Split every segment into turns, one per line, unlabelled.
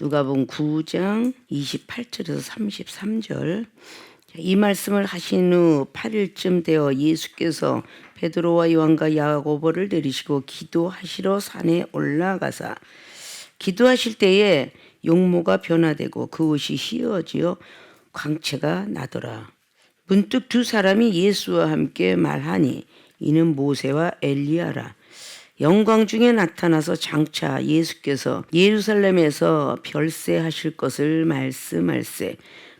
누가복음 9장 28절에서 33절. 이 말씀을 하신 후 8일쯤 되어 예수께서 베드로와 요한과 야고보를 내리시고 기도하시러 산에 올라가사 기도하실 때에 용모가 변화되고 그 옷이 휘어지어 광채가 나더라. 문득 두 사람이 예수와 함께 말하니 이는 모세와 엘리야라. 영광 중에 나타나서 장차 예수께서 예루살렘에서 별세하실 것을 말씀할세.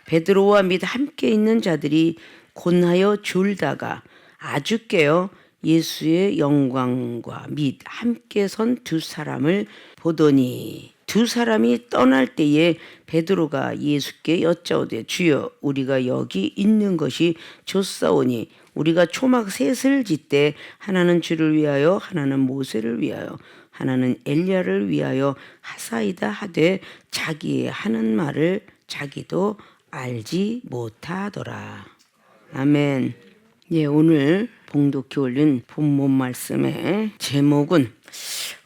베드로와 및 함께 있는 자들이 곤하여 졸다가 아주 깨어 예수의 영광과 및 함께 선 두 사람을 보더니 두 사람이 떠날 때에 베드로가 예수께 여짜오되 주여 우리가 여기 있는 것이 좋사오니 우리가 초막 셋을 짓되 하나는 주를 위하여 하나는 모세를 위하여 하나는 엘리야를 위하여 하사이다 하되 자기의 하는 말을 자기도 알지 못하더라. 아멘. 예, 오늘 봉독해 올린 본문 말씀의 제목은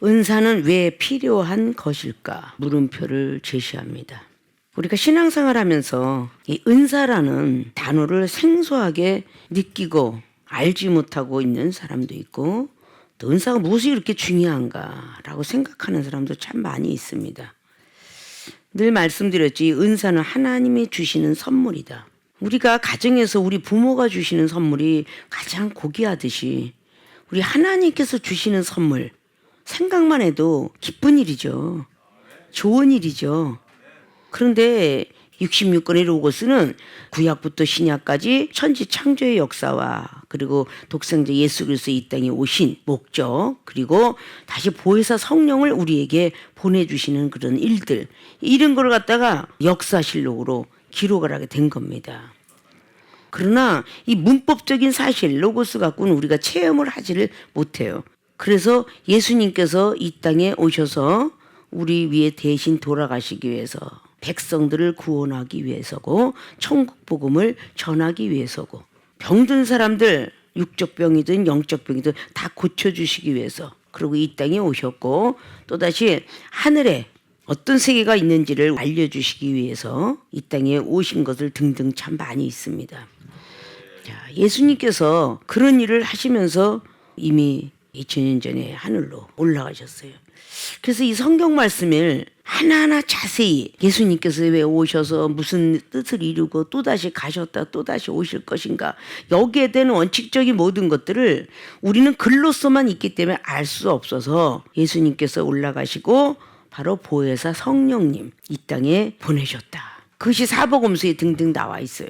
은사는 왜 필요한 것일까? 물음표를 제시합니다. 우리가 신앙생활 하면서 이 은사라는 단어를 생소하게 느끼고 알지 못하고 있는 사람도 있고 또 은사가 무엇이 이렇게 중요한가라고 생각하는 사람도 참 많이 있습니다. 늘 말씀드렸지 은사는 하나님이 주시는 선물이다. 우리가 가정에서 우리 부모가 주시는 선물이 가장 고귀하듯이 우리 하나님께서 주시는 선물 생각만 해도 기쁜 일이죠. 좋은 일이죠. 그런데 66권의 로고스는 구약부터 신약까지 천지 창조의 역사와 그리고 독생자 예수 그리스도 이 땅에 오신 목적 그리고 다시 보혜사 성령을 우리에게 보내주시는 그런 일들 이런 걸 갖다가 역사실록으로 기록을 하게 된 겁니다. 그러나 이 문법적인 사실 로고스 갖고는 우리가 체험을 하지를 못해요. 그래서 예수님께서 이 땅에 오셔서 우리 위에 대신 돌아가시기 위해서 백성들을 구원하기 위해서고 천국 복음을 전하기 위해서고 병든 사람들 육적 병이든 영적 병이든 다 고쳐주시기 위해서 그리고 이 땅에 오셨고 또다시 하늘에 어떤 세계가 있는지를 알려주시기 위해서 이 땅에 오신 것을 등등 참 많이 있습니다. 자, 예수님께서 그런 일을 하시면서 이미 2000년 전에 하늘로 올라가셨어요. 그래서 이 성경 말씀을 하나하나 자세히 예수님께서 왜 오셔서 무슨 뜻을 이루고 또다시 가셨다 또다시 오실 것인가 여기에 대한 원칙적인 모든 것들을 우리는 글로서만 있기 때문에 알 수 없어서 예수님께서 올라가시고 바로 보혜사 성령님 이 땅에 보내셨다. 그것이 사복음서에 등등 나와 있어요.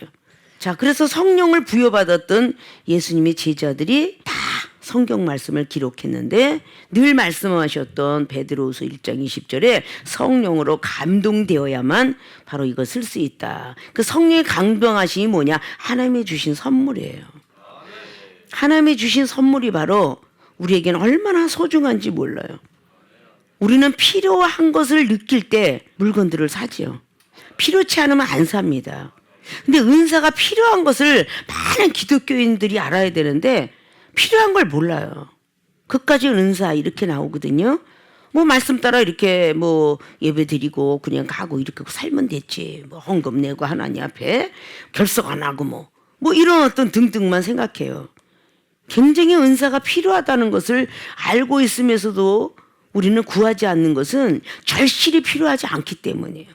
자, 그래서 성령을 부여받았던 예수님의 제자들이 다 성경 말씀을 기록했는데 늘 말씀하셨던 베드로후서 1장 20절에 성령으로 감동되어야만 바로 이걸 쓸 수 있다. 그 성령의 감동하심이 뭐냐? 하나님이 주신 선물이에요. 하나님이 주신 선물이 바로 우리에게는 얼마나 소중한지 몰라요. 우리는 필요한 것을 느낄 때 물건들을 사지요. 필요치 않으면 안 삽니다. 근데 은사가 필요한 것을 많은 기독교인들이 알아야 되는데 필요한 걸 몰라요. 그까지 은사 이렇게 나오거든요. 뭐 말씀 따라 이렇게 뭐 예배 드리고 그냥 가고 이렇게 살면 됐지. 뭐 헌금 내고 하나님 앞에 결석 안 하고 뭐 이런 어떤 등등만 생각해요. 굉장히 은사가 필요하다는 것을 알고 있으면서도 우리는 구하지 않는 것은 절실히 필요하지 않기 때문이에요.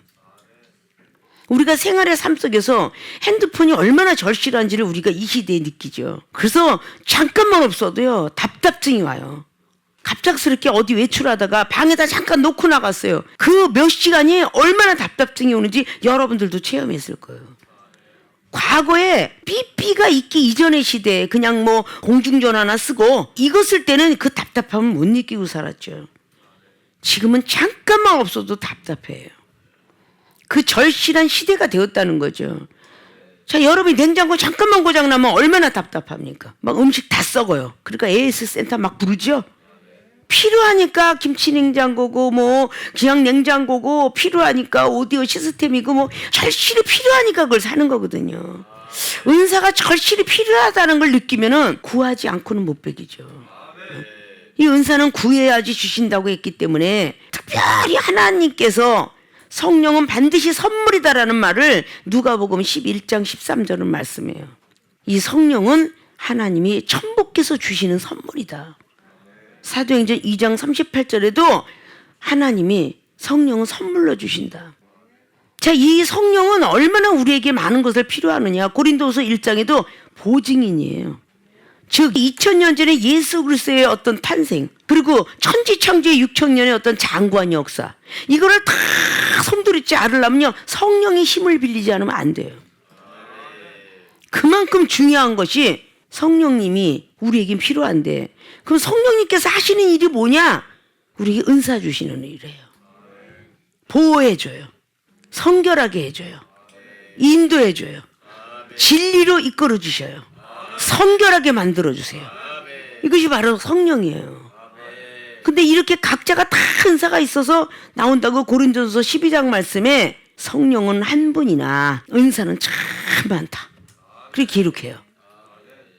우리가 생활의 삶 속에서 핸드폰이 얼마나 절실한지를 우리가 이 시대에 느끼죠. 그래서 잠깐만 없어도요 답답증이 와요. 갑작스럽게 어디 외출하다가 방에다 잠깐 놓고 나갔어요. 그 몇 시간이 얼마나 답답증이 오는지 여러분들도 체험했을 거예요. 과거에 삐삐가 있기 이전의 시대에 그냥 뭐 공중전화나 쓰고 이거 쓸 때는 그 답답함을 못 느끼고 살았죠. 지금은 잠깐만 없어도 답답해요. 그 절실한 시대가 되었다는 거죠. 자, 여러분이 냉장고 잠깐만 고장나면 얼마나 답답합니까? 막 음식 다 썩어요. 그러니까 AS 센터 막 부르죠. 필요하니까 김치 냉장고고 뭐 기왕 냉장고고 필요하니까 오디오 시스템이고 뭐 절실히 필요하니까 그걸 사는 거거든요. 은사가 절실히 필요하다는 걸 느끼면은 구하지 않고는 못 베기죠. 이 은사는 구해야지 주신다고 했기 때문에 특별히 하나님께서 성령은 반드시 선물이다라는 말을 누가복음 11장 13절은 말씀해요. 이 성령은 하나님이 천부께서 주시는 선물이다. 사도행전 2장 38절에도 하나님이 성령은 선물로 주신다. 자, 이 성령은 얼마나 우리에게 많은 것을 필요하느냐. 고린도후서 1장에도 보증인이에요. 즉 2000년 전에 예수 그리스도의 어떤 탄생, 그리고 천지창조의 6000년의 어떤 장구한 역사, 이거를 다 손들이지 않으려면요 성령의 힘을 빌리지 않으면 안 돼요. 그만큼 중요한 것이 성령님이 우리에게 필요한데, 그럼 성령님께서 하시는 일이 뭐냐? 우리에게 은사 주시는 일이에요. 보호해줘요, 성결하게 해줘요, 인도해줘요, 진리로 이끌어주셔요, 성결하게 만들어주세요. 이것이 바로 성령이에요. 근데 이렇게 각자가 다 은사가 있어서 나온다고 고린도서 12장 말씀에 성령은 한 분이나 은사는 참 많다 그렇게 기록해요.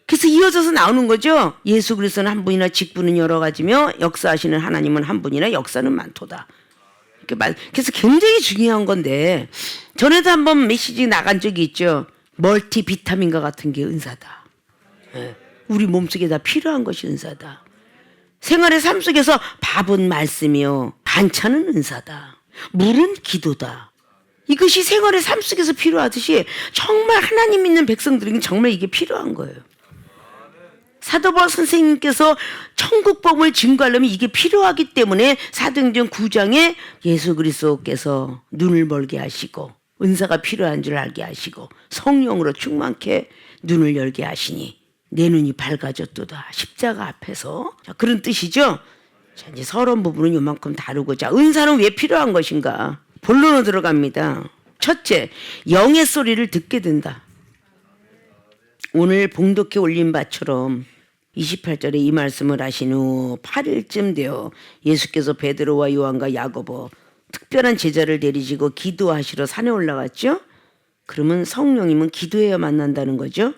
그래서 이어져서 나오는 거죠. 예수 그리스도는 한 분이나 직분은 여러 가지며 역사하시는 하나님은 한 분이나 역사는 많도다. 그래서 굉장히 중요한 건데, 전에도 한번 메시지 나간 적이 있죠. 멀티 비타민과 같은 게 은사다. 우리 몸속에 다 필요한 것이 은사다. 생활의 삶 속에서 밥은 말씀이요, 반찬은 은사다, 물은 기도다. 이것이 생활의 삶 속에서 필요하듯이 정말 하나님 믿는 백성들에게 정말 이게 필요한 거예요. 사도 바울 선생님께서 천국복음을 증거하려면 이게 필요하기 때문에 사도행전 9장에 예수 그리스도께서 눈을 멀게 하시고 은사가 필요한 줄 알게 하시고 성령으로 충만케 눈을 열게 하시니 내 눈이 밝아졌도다. 십자가 앞에서. 자, 그런 뜻이죠. 자, 이제 서론 부분은 요만큼 다루고, 자, 은사는 왜 필요한 것인가? 본론으로 들어갑니다. 첫째, 영의 소리를 듣게 된다. 오늘 봉독해 올린 바처럼 28절에 이 말씀을 하신 후 8일쯤 되어 예수께서 베드로와 요한과 야고보 특별한 제자를 내리시고 기도하시러 산에 올라갔죠. 그러면 성령님은 기도해야 만난다는 거죠.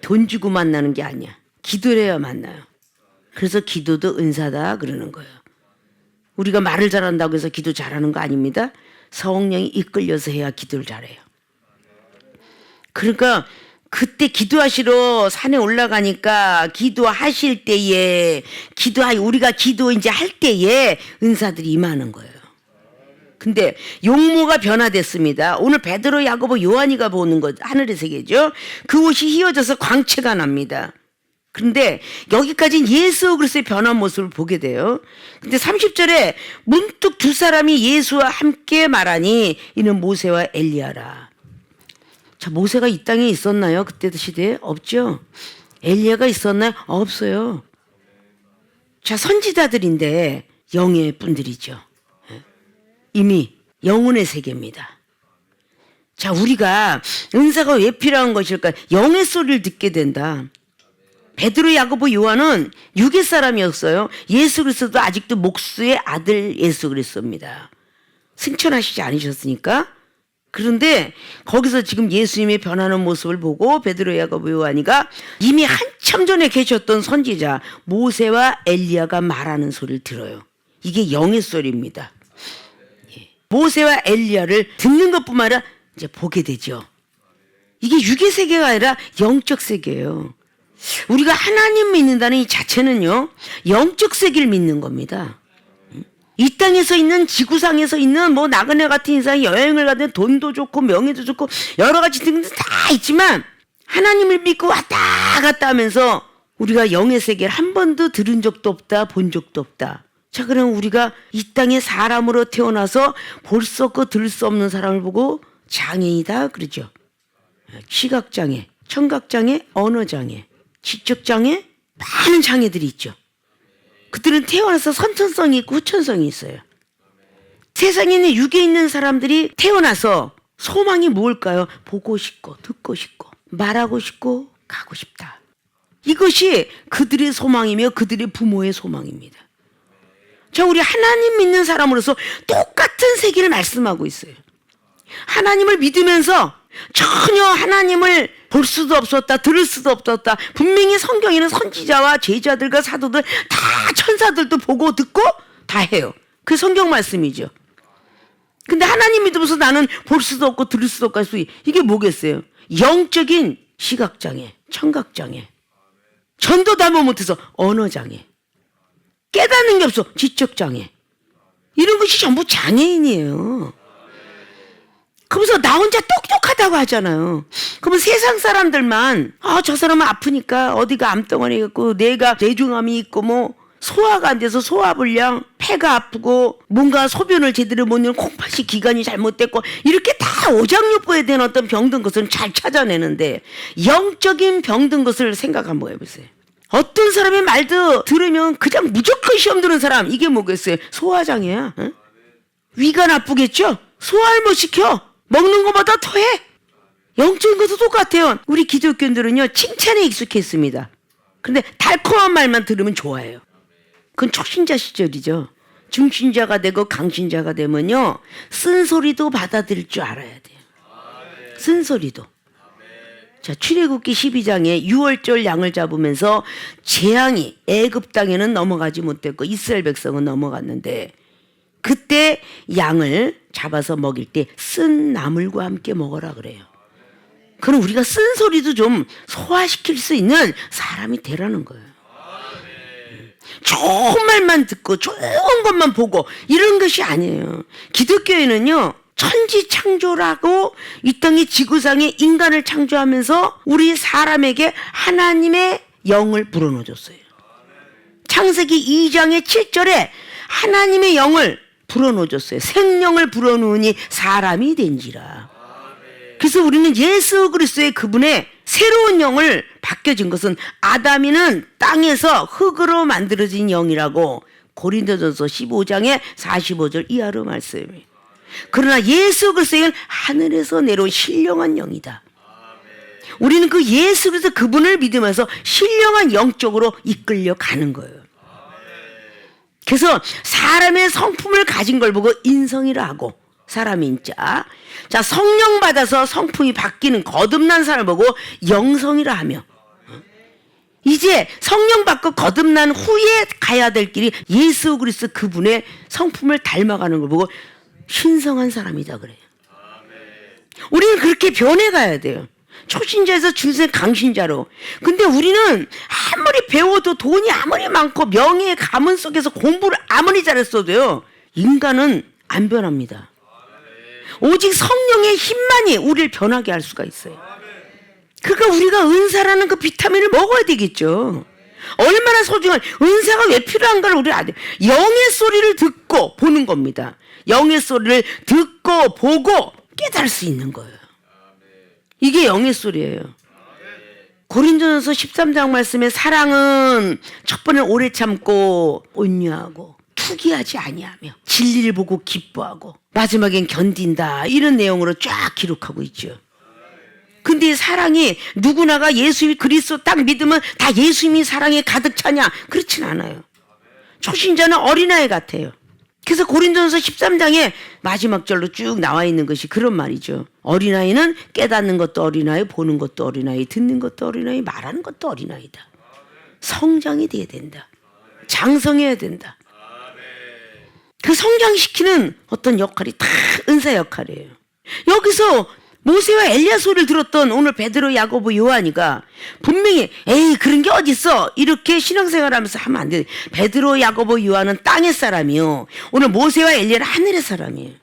돈 주고 만나는 게 아니야. 기도해야 만나요. 그래서 기도도 은사다 그러는 거예요. 우리가 말을 잘한다고 해서 기도 잘하는 거 아닙니다. 성령이 이끌려서 해야 기도를 잘해요. 그러니까 그때 기도하시러 산에 올라가니까 기도하실 때에 우리가 기도 이제 할 때에 은사들이 임하는 거예요. 근데 용모가 변화됐습니다. 오늘 베드로, 야고보, 요한이가 보는 것, 하늘의 세계죠. 그 옷이 휘어져서 광채가 납니다. 그런데 여기까지는 예수 그리스도의 변한 모습을 보게 돼요. 근데 30절에 문득 두 사람이 예수와 함께 말하니 이는 모세와 엘리야라. 자, 모세가 이 땅에 있었나요? 그때 시대에? 없죠. 엘리야가 있었나요? 없어요. 자, 선지자들인데 영의 분들이죠. 이미 영혼의 세계입니다. 자, 우리가 은사가 왜 필요한 것일까? 영의 소리를 듣게 된다. 베드로, 야고보, 요한은 육의 사람이었어요. 예수 그리스도도 아직도 목수의 아들 예수 그리스도입니다. 승천하시지 않으셨으니까. 그런데 거기서 지금 예수님의 변하는 모습을 보고 베드로, 야고보, 요한이가 이미 한참 전에 계셨던 선지자 모세와 엘리야가 말하는 소리를 들어요. 이게 영의 소리입니다. 모세와 엘리야를 듣는 것뿐만 아니라 이제 보게 되죠. 이게 육의 세계가 아니라 영적 세계예요. 우리가 하나님 믿는다는 이 자체는요, 영적 세계를 믿는 겁니다. 이 땅에서 있는, 지구상에서 있는 뭐 나그네 같은 인상이 여행을 가든 돈도 좋고 명예도 좋고 여러 가지 등등 다 있지만 하나님을 믿고 왔다 갔다 하면서 우리가 영의 세계를 한 번도 들은 적도 없다, 본 적도 없다. 자, 그럼 우리가 이 땅에 사람으로 태어나서 볼 수 없고 들을 수 없는 사람을 보고 장애이다 그러죠. 시각장애, 청각장애, 언어장애, 지적장애, 많은 장애들이 있죠. 그들은 태어나서 선천성이 있고 후천성이 있어요. 세상에 있는 육에 있는 사람들이 태어나서 소망이 뭘까요? 보고 싶고 듣고 싶고 말하고 싶고 가고 싶다. 이것이 그들의 소망이며 그들의 부모의 소망입니다. 자, 우리 하나님 믿는 사람으로서 똑같은 세계를 말씀하고 있어요. 하나님을 믿으면서 전혀 하나님을 볼 수도 없었다, 들을 수도 없었다. 분명히 성경에는 선지자와 제자들과 사도들 다 천사들도 보고 듣고 다 해요. 그 성경 말씀이죠. 근데 하나님 믿으면서 나는 볼 수도 없고 들을 수도 없고 할 수, 이게 뭐겠어요? 영적인 시각장애, 청각장애, 전도 담아 못해서 언어장애, 깨닫는 게 없어 지적장애, 이런 것이 전부 장애인이에요. 그러면서 나 혼자 똑똑하다고 하잖아요. 그러면 세상 사람들만 저 사람은 아프니까 어디가 암덩어리 있고 내가 뇌종암이 있고 뭐 소화가 안 돼서 소화불량, 폐가 아프고 뭔가 소변을 제대로 못 내는 콩팥이 기관이 잘못됐고, 이렇게 다 오장육부에 대한 어떤 병든 것은 잘 찾아내는데 영적인 병든 것을 생각 한번 해보세요. 어떤 사람의 말도 들으면 그냥 무조건 시험 드는 사람, 이게 뭐겠어요? 소화장애야. 응? 위가 나쁘겠죠? 소화를 못 시켜. 먹는 것보다 더해. 영적인 것도 똑같아요. 우리 기독교인들은요, 칭찬에 익숙했습니다. 그런데 달콤한 말만 들으면 좋아해요. 그건 초신자 시절이죠. 중신자가 되고 강신자가 되면요, 쓴소리도 받아들일 줄 알아야 돼요. 쓴소리도. 자, 출애굽기 12장에 6월절 양을 잡으면서 재앙이 애굽 땅에는 넘어가지 못했고 이스라엘 백성은 넘어갔는데, 그때 양을 잡아서 먹일 때 쓴 나물과 함께 먹어라 그래요. 그럼 우리가 쓴소리도 좀 소화시킬 수 있는 사람이 되라는 거예요. 좋은 말만 듣고 좋은 것만 보고 이런 것이 아니에요. 기독교에는요, 천지 창조라고 이 땅의 지구상에 인간을 창조하면서 우리 사람에게 하나님의 영을 불어넣어줬어요. 창세기 2장의 7절에 하나님의 영을 불어넣어줬어요. 생명을 불어넣으니 사람이 된지라. 그래서 우리는 예수 그리스도의 그분의 새로운 영을 바뀌어진 것은 아담이는 땅에서 흙으로 만들어진 영이라고 고린도전서 15장의 45절 이하로 말씀해요. 그러나 예수 그리스도는 하늘에서 내려온 신령한 영이다. 우리는 그 예수 그리스도 그분을 믿으면서 신령한 영적으로 이끌려 가는 거예요. 그래서 사람의 성품을 가진 걸 보고 인성이라 하고, 사람 인자. 자, 성령 받아서 성품이 바뀌는 거듭난 사람을 보고 영성이라 하며, 이제 성령 받고 거듭난 후에 가야 될 길이 예수 그리스도 그분의 성품을 닮아가는 걸 보고 신성한 사람이다 그래요. 우리는 그렇게 변해가야 돼요. 초신자에서 중생 강신자로. 근데 우리는 아무리 배워도 돈이 아무리 많고 명예의 가문 속에서 공부를 아무리 잘했어도요, 인간은 안 변합니다. 오직 성령의 힘만이 우리를 변하게 할 수가 있어요. 그러니까 우리가 은사라는 그 비타민을 먹어야 되겠죠. 얼마나 소중한, 은사가 왜 필요한가를 우리 안 돼요. 영의 소리를 듣고 보는 겁니다. 영의 소리를 듣고 보고 깨달을 수 있는 거예요. 이게 영의 소리예요. 고린도전서 13장 말씀에 사랑은 첫 번째는 오래 참고 온유하고 투기하지 아니하며 진리를 보고 기뻐하고 마지막엔 견딘다, 이런 내용으로 쫙 기록하고 있죠. 근데 사랑이 누구나가 예수 그리스도 딱 믿으면 다 예수님이 사랑에 가득 차냐? 그렇진 않아요. 초신자는 어린아이 같아요. 그래서 고린도전서 13장에 마지막 절로 쭉 나와 있는 것이 그런 말이죠. 어린아이는 깨닫는 것도 어린아이, 보는 것도 어린아이, 듣는 것도 어린아이, 말하는 것도 어린아이다. 성장이 돼야 된다. 장성해야 된다. 그 성장시키는 어떤 역할이 다 은사 역할이에요. 여기서 모세와 엘리야 소리를 들었던 오늘 베드로, 야고보, 요한이가 분명히 에이 그런 게 어딨어 이렇게 신앙생활하면서 하면 안 돼. 베드로, 야고보, 요한은 땅의 사람이요, 오늘 모세와 엘리야는 하늘의 사람이에요.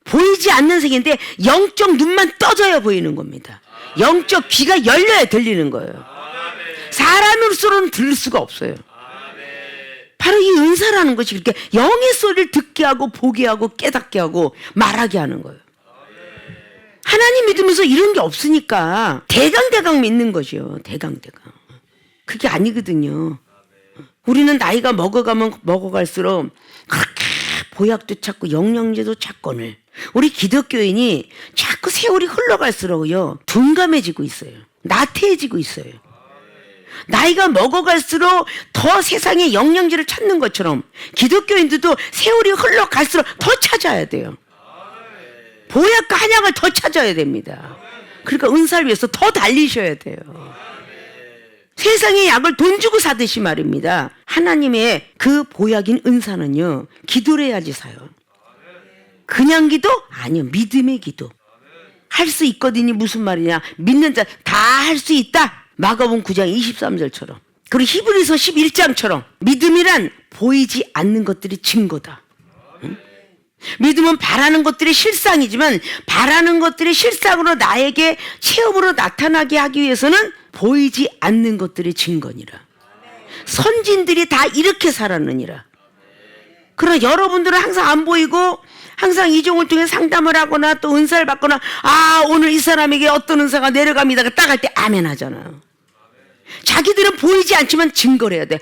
보이지 않는 세계인데 영적 눈만 떠져야 보이는 겁니다. 영적 귀가 열려야 들리는 거예요. 사람으로서는 들을 수가 없어요. 바로 이 은사라는 것이 그렇게 영의 소리를 듣게 하고 보게 하고 깨닫게 하고 말하게 하는 거예요. 하나님 믿으면서 이런 게 없으니까 대강대강 믿는 것이요. 대강대강. 그게 아니거든요. 우리는 나이가 먹어가면 먹어갈수록 그렇게 보약도 찾고 영양제도 찾고는, 우리 기독교인이 자꾸 세월이 흘러갈수록요 둔감해지고 있어요. 나태해지고 있어요. 나이가 먹어갈수록 더 세상에 영양제를 찾는 것처럼 기독교인들도 세월이 흘러갈수록 더 찾아야 돼요. 보약과 한약을 더 찾아야 됩니다. 그러니까 은사를 위해서 더 달리셔야 돼요. 세상의 약을 돈 주고 사듯이 말입니다. 하나님의 그 보약인 은사는요 기도를 해야지 사요. 그냥 기도? 아니요. 믿음의 기도. 할 수 있거든요. 무슨 말이냐. 믿는 자 다 할 수 있다. 마가복음 9장 23절처럼. 그리고 히브리서 11장처럼 믿음이란 보이지 않는 것들이 증거다. 응? 믿음은 바라는 것들이 실상이지만 바라는 것들이 실상으로 나에게 체험으로 나타나게 하기 위해서는 보이지 않는 것들이 증거니라. 선진들이 다 이렇게 살았느니라. 그러나 여러분들은 항상 안 보이고 항상 이종을 통해 상담을 하거나 또 은사를 받거나 오늘 이 사람에게 어떤 은사가 내려갑니다. 딱 할 때 아멘 하잖아요. 자기들은 보이지 않지만 증거를 해야 돼.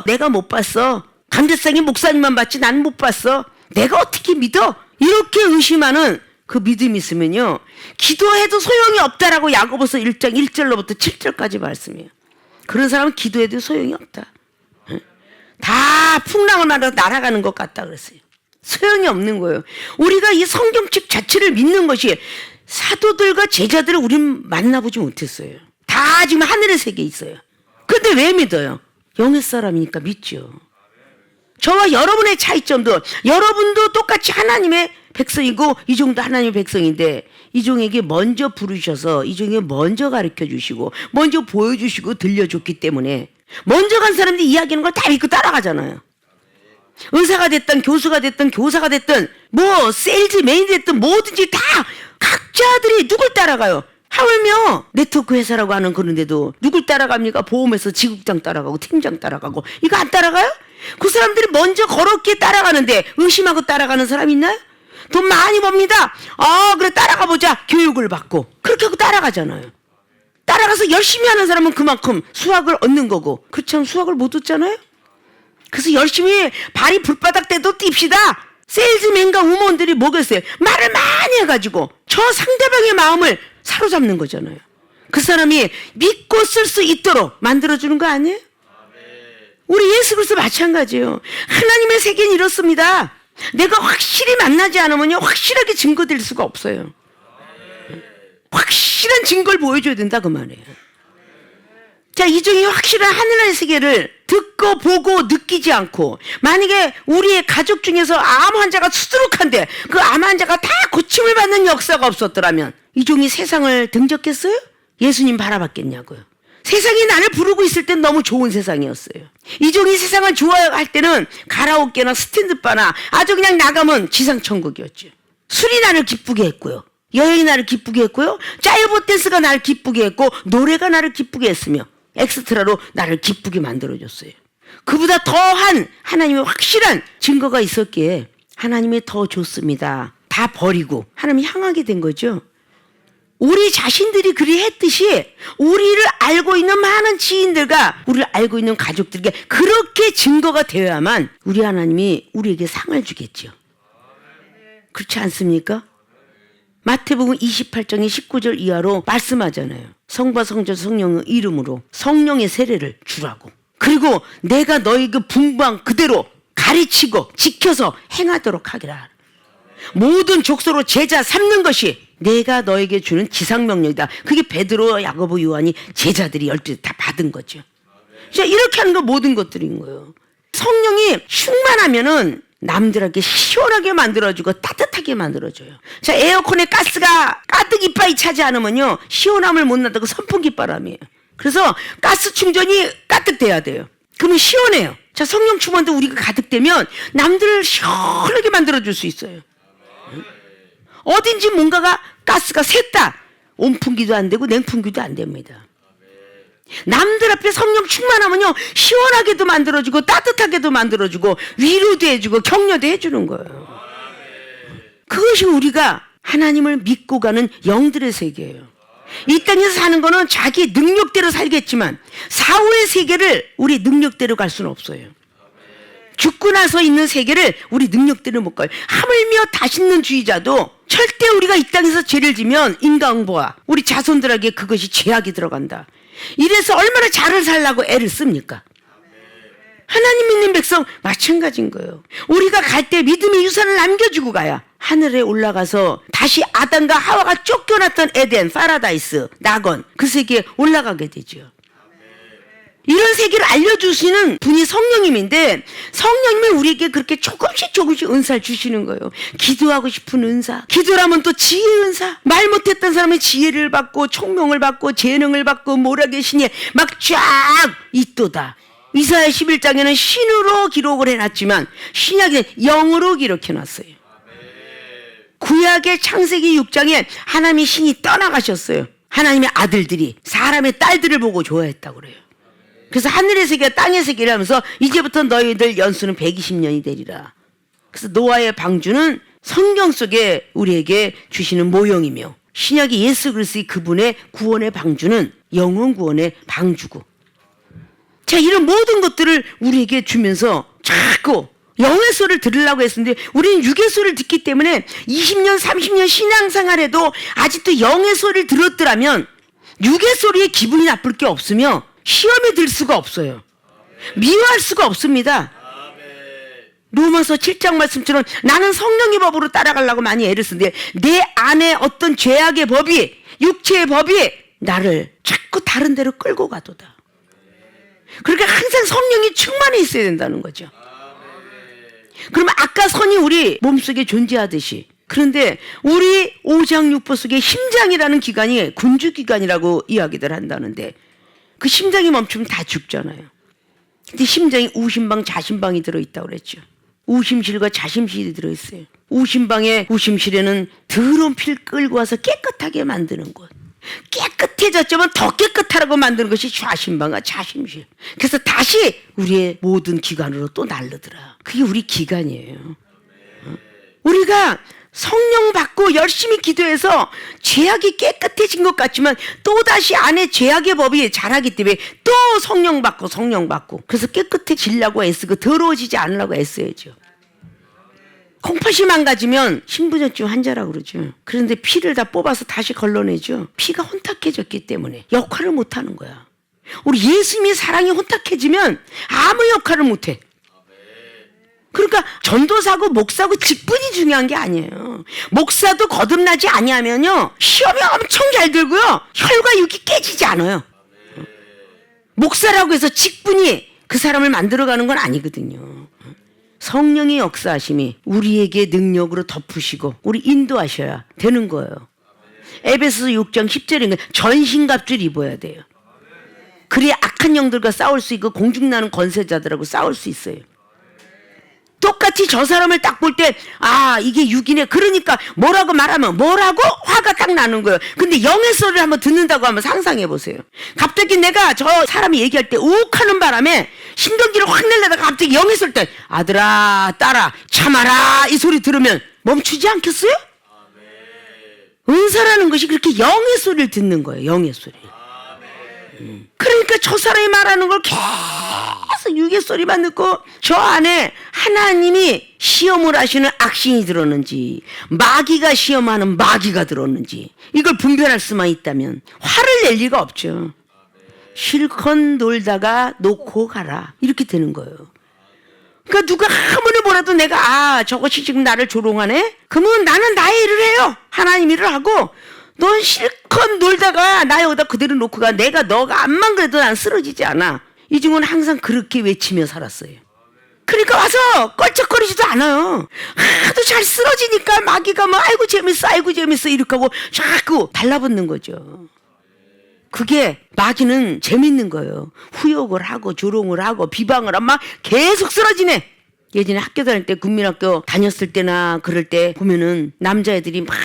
내가 못 봤어. 강대상이 목사님만 봤지 나는 못 봤어. 내가 어떻게 믿어? 이렇게 의심하는 그 믿음이 있으면요. 기도해도 소용이 없다라고 야고보서 1장 1절로부터 7절까지 말씀이에요. 그런 사람은 기도해도 소용이 없다. 다 풍랑을 맞아 날아가는 것 같다 그랬어요. 소용이 없는 거예요. 우리가 이 성경책 자체를 믿는 것이 사도들과 제자들을 우린 만나보지 못했어요. 다 지금 하늘의 세계에 있어요. 근데 왜 믿어요? 영의 사람이니까 믿죠. 저와 여러분의 차이점도 여러분도 똑같이 하나님의 백성이고 이종도 하나님의 백성인데 이종에게 먼저 부르셔서 이종에게 먼저 가르쳐 주시고 먼저 보여주시고 들려줬기 때문에 먼저 간 사람들이 이야기하는 걸 다 믿고 따라가잖아요. 의사가 됐든 교수가 됐든 교사가 됐든 뭐 세일즈맨이 됐든 뭐든지 다 각자들이 누굴 따라가요? 하물며 네트워크 회사라고 하는 그런데도 누굴 따라갑니까? 보험회사 지국장 따라가고 팀장 따라가고 이거 안 따라가요? 그 사람들이 먼저 걸었기에 따라가는데 의심하고 따라가는 사람 있나요? 돈 많이 법니다. 그래 따라가 보자. 교육을 받고 그렇게 하고 따라가잖아요. 따라가서 열심히 하는 사람은 그만큼 수확을 얻는 거고 그렇지 수확을 못 얻잖아요. 그래서 열심히 발이 불바닥 때도 뜁시다. 세일즈맨과 우먼들이 뭐겠어요? 말을 많이 해가지고 저 상대방의 마음을 사로잡는 거잖아요. 그 사람이 믿고 쓸 수 있도록 만들어주는 거 아니에요? 우리 예수 그리스도 마찬가지예요. 하나님의 세계는 이렇습니다. 내가 확실히 만나지 않으면요 확실하게 증거될 수가 없어요. 확실한 증거를 보여줘야 된다 그 말이에요. 자, 이종이 확실한 하늘의 세계를 듣고 보고 느끼지 않고 만약에 우리의 가족 중에서 암 환자가 수두룩한데 그 암 환자가 다 고침을 받는 역사가 없었더라면 이종이 세상을 등졌겠어요? 예수님 바라봤겠냐고요. 세상이 나를 부르고 있을 땐 너무 좋은 세상이었어요. 이종이 세상을 좋아할 때는 가라오케나 스탠드바나 아주 그냥 나가면 지상천국이었죠. 술이 나를 기쁘게 했고요. 여행이 나를 기쁘게 했고요. 짜이브 댄스가 나를 기쁘게 했고 노래가 나를 기쁘게 했으며 엑스트라로 나를 기쁘게 만들어줬어요. 그보다 더한 하나님의 확실한 증거가 있었기에 하나님이 더 좋습니다. 다 버리고 하나님이 향하게 된 거죠. 우리 자신들이 그리 했듯이 우리를 알고 있는 많은 지인들과 우리를 알고 있는 가족들에게 그렇게 증거가 되어야만 우리 하나님이 우리에게 상을 주겠죠. 그렇지 않습니까? 마태복음 28장의 19절 이하로 말씀하잖아요. 성과 성자 성령의 이름으로 성령의 세례를 주라고. 그리고 내가 너희에게 분부한 그대로 가르치고 지켜서 행하도록 하기라. 모든 족속으로 제자 삼는 것이 내가 너에게 주는 지상명령이다. 그게 베드로, 야고보, 요한이 제자들이 12 다 받은 거죠. 자, 이렇게 하는 거 모든 것들인 거예요. 성령이 충만하면은 남들에게 시원하게 만들어주고 따뜻하게 만들어줘요. 자, 에어컨에 가스가 가득 이빨이 차지 않으면요 시원함을 못 나다고 선풍기 바람이에요. 그래서 가스 충전이 가득돼야 돼요. 그러면 시원해요. 자, 성령 충만도 우리가 가득되면 남들을 시원하게 만들어줄 수 있어요. 어딘지 뭔가가 가스가 샜다. 온풍기도 안 되고 냉풍기도 안 됩니다. 남들 앞에 성령 충만하면요 시원하게도 만들어주고 따뜻하게도 만들어주고 위로도 해주고 격려도 해주는 거예요. 그것이 우리가 하나님을 믿고 가는 영들의 세계예요. 이 땅에서 사는 거는 자기 능력대로 살겠지만 사후의 세계를 우리 능력대로 갈 수는 없어요. 죽고 나서 있는 세계를 우리 능력대로 못 가요. 하물며 다신는주의자도 절대 우리가 이 땅에서 죄를 지면 인과응보와 우리 자손들에게 그것이 죄악이 들어간다. 이래서 얼마나 잘을 살라고 애를 씁니까? 하나님 믿는 백성 마찬가지인 거예요. 우리가 갈 때 믿음의 유산을 남겨주고 가야 하늘에 올라가서 다시 아담과 하와가 쫓겨났던 에덴, 파라다이스, 낙원 그 세계에 올라가게 되죠. 이런 세계를 알려주시는 분이 성령님인데 성령님이 우리에게 그렇게 조금씩 은사를 주시는 거예요. 기도하고 싶은 은사, 기도라면 또 지혜 은사, 말 못했던 사람은 지혜를 받고 총명을 받고 재능을 받고 모략의 막 쫙 있도다. 이사야 11장에는 신으로 기록을 해놨지만 신약에는 영으로 기록해놨어요. 구약의 창세기 6장에 하나님의 신이 떠나가셨어요. 하나님의 아들들이 사람의 딸들을 보고 좋아했다고 그래요. 그래서 하늘의 세계와 땅의 세계를 하면서 이제부터 너희들 연수는 120년이 되리라. 그래서 노아의 방주는 성경 속에 우리에게 주시는 모형이며 신약의 예수 그리스도의 그분의 구원의 방주는 영원 구원의 방주고, 자, 이런 모든 것들을 우리에게 주면서 자꾸 영의 소리를 들으려고 했었는데 우리는 육의 소리를 듣기 때문에 20년 30년 신앙생활에도 아직도 영의 소리를 들었더라면 육의 소리에 기분이 나쁠 게 없으며 시험에 들 수가 없어요. 미워할 수가 없습니다. 로마서 7장 말씀처럼 나는 성령의 법으로 따라가려고 많이 애를 쓰는데 내 안에 어떤 죄악의 법이, 육체의 법이 나를 자꾸 다른 데로 끌고 가도다. 그러니까 항상 성령이 충만해 있어야 된다는 거죠. 그러면 아까 선이 우리 몸속에 존재하듯이, 그런데 우리 오장육부 속에 심장이라는 기관이 군주기관이라고 이야기들 한다는데 그 심장이 멈추면 다 죽잖아요. 근데 심장에 우심방, 자심방이 들어있다고 그랬죠. 우심실과 자심실이 들어있어요. 우심실에는 더러운 피를 끌고 와서 깨끗하게 만드는 것, 깨끗해졌지만 더 깨끗하라고 만드는 것이 좌심방과 자심실. 그래서 다시 우리의 모든 기관으로 또 날르더라. 그게 우리 기관이에요. 우리가 성령 받고 열심히 기도해서 죄악이 깨끗해진 것 같지만 또다시 안에 죄악의 법이 자라기 때문에 또 성령 받고 그래서 깨끗해지려고 애쓰고 더러워지지 않으려고 애써야죠. 콩팥이 망가지면 신부전증 환자라고 그러죠. 그런데 피를 다 뽑아서 다시 걸러내죠. 피가 혼탁해졌기 때문에 역할을 못하는 거야. 우리 예수님의 사랑이 혼탁해지면 아무 역할을 못해. 그러니까 전도사고 목사고 직분이 중요한 게 아니에요. 목사도 거듭나지 아니하면요 시험이 엄청 잘 들고요 혈과 육이 깨지지 않아요. 목사라고 해서 직분이 그 사람을 만들어가는 건 아니거든요. 성령의 역사하심이 우리에게 능력으로 덮으시고 우리 인도하셔야 되는 거예요. 에베소서 6장 10절인 전신갑주를 입어야 돼요. 그래야 악한 영들과 싸울 수 있고 공중나는 권세자들하고 싸울 수 있어요. 똑같이 저 사람을 딱 볼 때 이게 육이네, 그러니까 뭐라고 말하면 뭐라고 화가 딱 나는 거예요. 근데 영의 소리를 한번 듣는다고 하면 상상해 보세요. 갑자기 내가 저 사람이 얘기할 때 욱하는 바람에 신경질을 확 내려다가 갑자기 영의 소리 때 아들아 딸아 참아라 이 소리 들으면 멈추지 않겠어요? 은사라는 것이 그렇게 영의 소리를 듣는 거예요. 영의 소리. 그러니까 저 사람이 말하는 걸 계속 육의 소리만 듣고 저 안에 하나님이 시험을 하시는 악신이 들었는지 마귀가 시험하는 마귀가 들었는지 이걸 분별할 수만 있다면 화를 낼 리가 없죠. 실컷 놀다가 놓고 가라 이렇게 되는 거예요. 그러니까 누가 아무리 뭐라도 내가 저것이 지금 나를 조롱하네? 그러면 나는 나의 일을 해요. 하나님 일을 하고 넌 실컷 놀다가 나 여기다 그대로 놓고 가. 너가 암만 그래도 난 쓰러지지 않아. 이중은 항상 그렇게 외치며 살았어요. 그러니까 와서 껄쩍거리지도 않아요. 하도 잘 쓰러지니까 마귀가 아이고 재밌어 이렇게 하고 자꾸 달라붙는 거죠. 그게 마귀는 재밌는 거예요. 후욕을 하고 조롱을 하고 비방을 하고 막 계속 쓰러지네. 예전에 학교 다닐 때 국민학교 다녔을 때나 그럴 때 보면은 남자애들이 막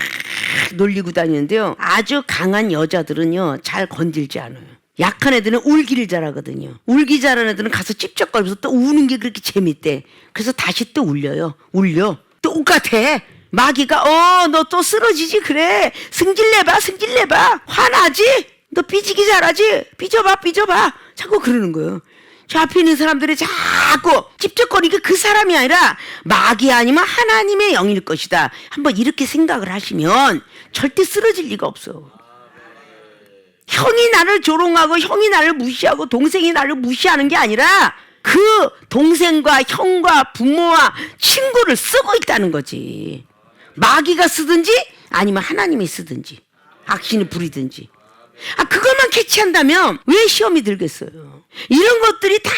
놀리고 다니는데요. 아주 강한 여자들은요 잘 건들지 않아요. 약한 애들은 울기를 잘하거든요. 울기 잘하는 애들은 가서 찝쩍거리면서 또 우는 게 그렇게 재밌대. 그래서 다시 또 울려. 똑같아. 마귀가 너 또 쓰러지지 그래. 승질내봐. 화나지? 너 삐지기 잘하지? 삐져봐. 자꾸 그러는 거예요. 저 앞에 있는 사람들이 자꾸 찝쩍거리니까 그 사람이 아니라 마귀 아니면 하나님의 영일 것이다. 한번 이렇게 생각을 하시면 절대 쓰러질 리가 없어. 형이 나를 조롱하고 형이 나를 무시하고 동생이 나를 무시하는 게 아니라 그 동생과 형과 부모와 친구를 쓰고 있다는 거지. 마귀가 쓰든지 아니면 하나님이 쓰든지 악신이 부리든지. 그것만 캐치한다면 왜 시험이 들겠어요? 이런 것들이 다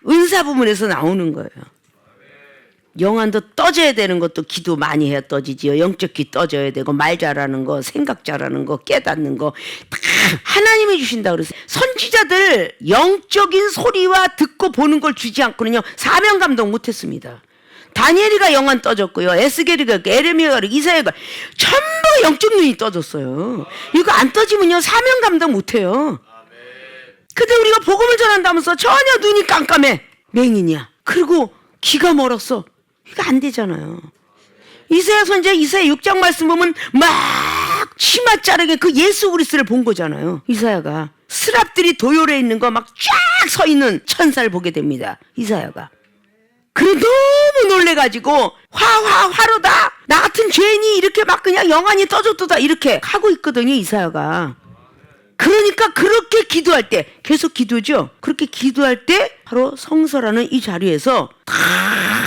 은사 부문에서 나오는 거예요. 영안도 떠져야 되는 것도 기도 많이 해야 떠지지요. 영적 귀 떠져야 되고, 말 잘하는 거, 생각 잘하는 거, 깨닫는 거 다 하나님이 주신다 그랬어요. 선지자들 영적인 소리와 듣고 보는 걸 주지 않고는요 사명 감동 못했습니다. 다니엘이가 영안 떠졌고요, 에스겔이가, 에레미야가, 이사야가 전부 영적 눈이 떠졌어요. 이거 안 떠지면요 사명 감당 못해요. 근데 우리가 복음을 전한다면서 전혀 눈이 깜깜해, 맹인이야. 그리고 귀가 멀었어. 이거 안 되잖아요. 이사야 선지자 이사야 6장 말씀 보면 막 치마 자르게 그 예수 그리스도를 본 거잖아요. 이사야가 스랍들이 도열해 있는 거 막 쫙 서 있는 천사를 보게 됩니다. 이사야가. 그래 너무 놀래가지고 화로다, 나 같은 죄인이 이렇게 막 그냥 영안이 떠졌도다 이렇게 하고 있거든요, 이사야가. 그러니까 그렇게 기도할 때, 계속 기도죠. 그렇게 기도할 때 바로 성서라는 이 자리에서 탁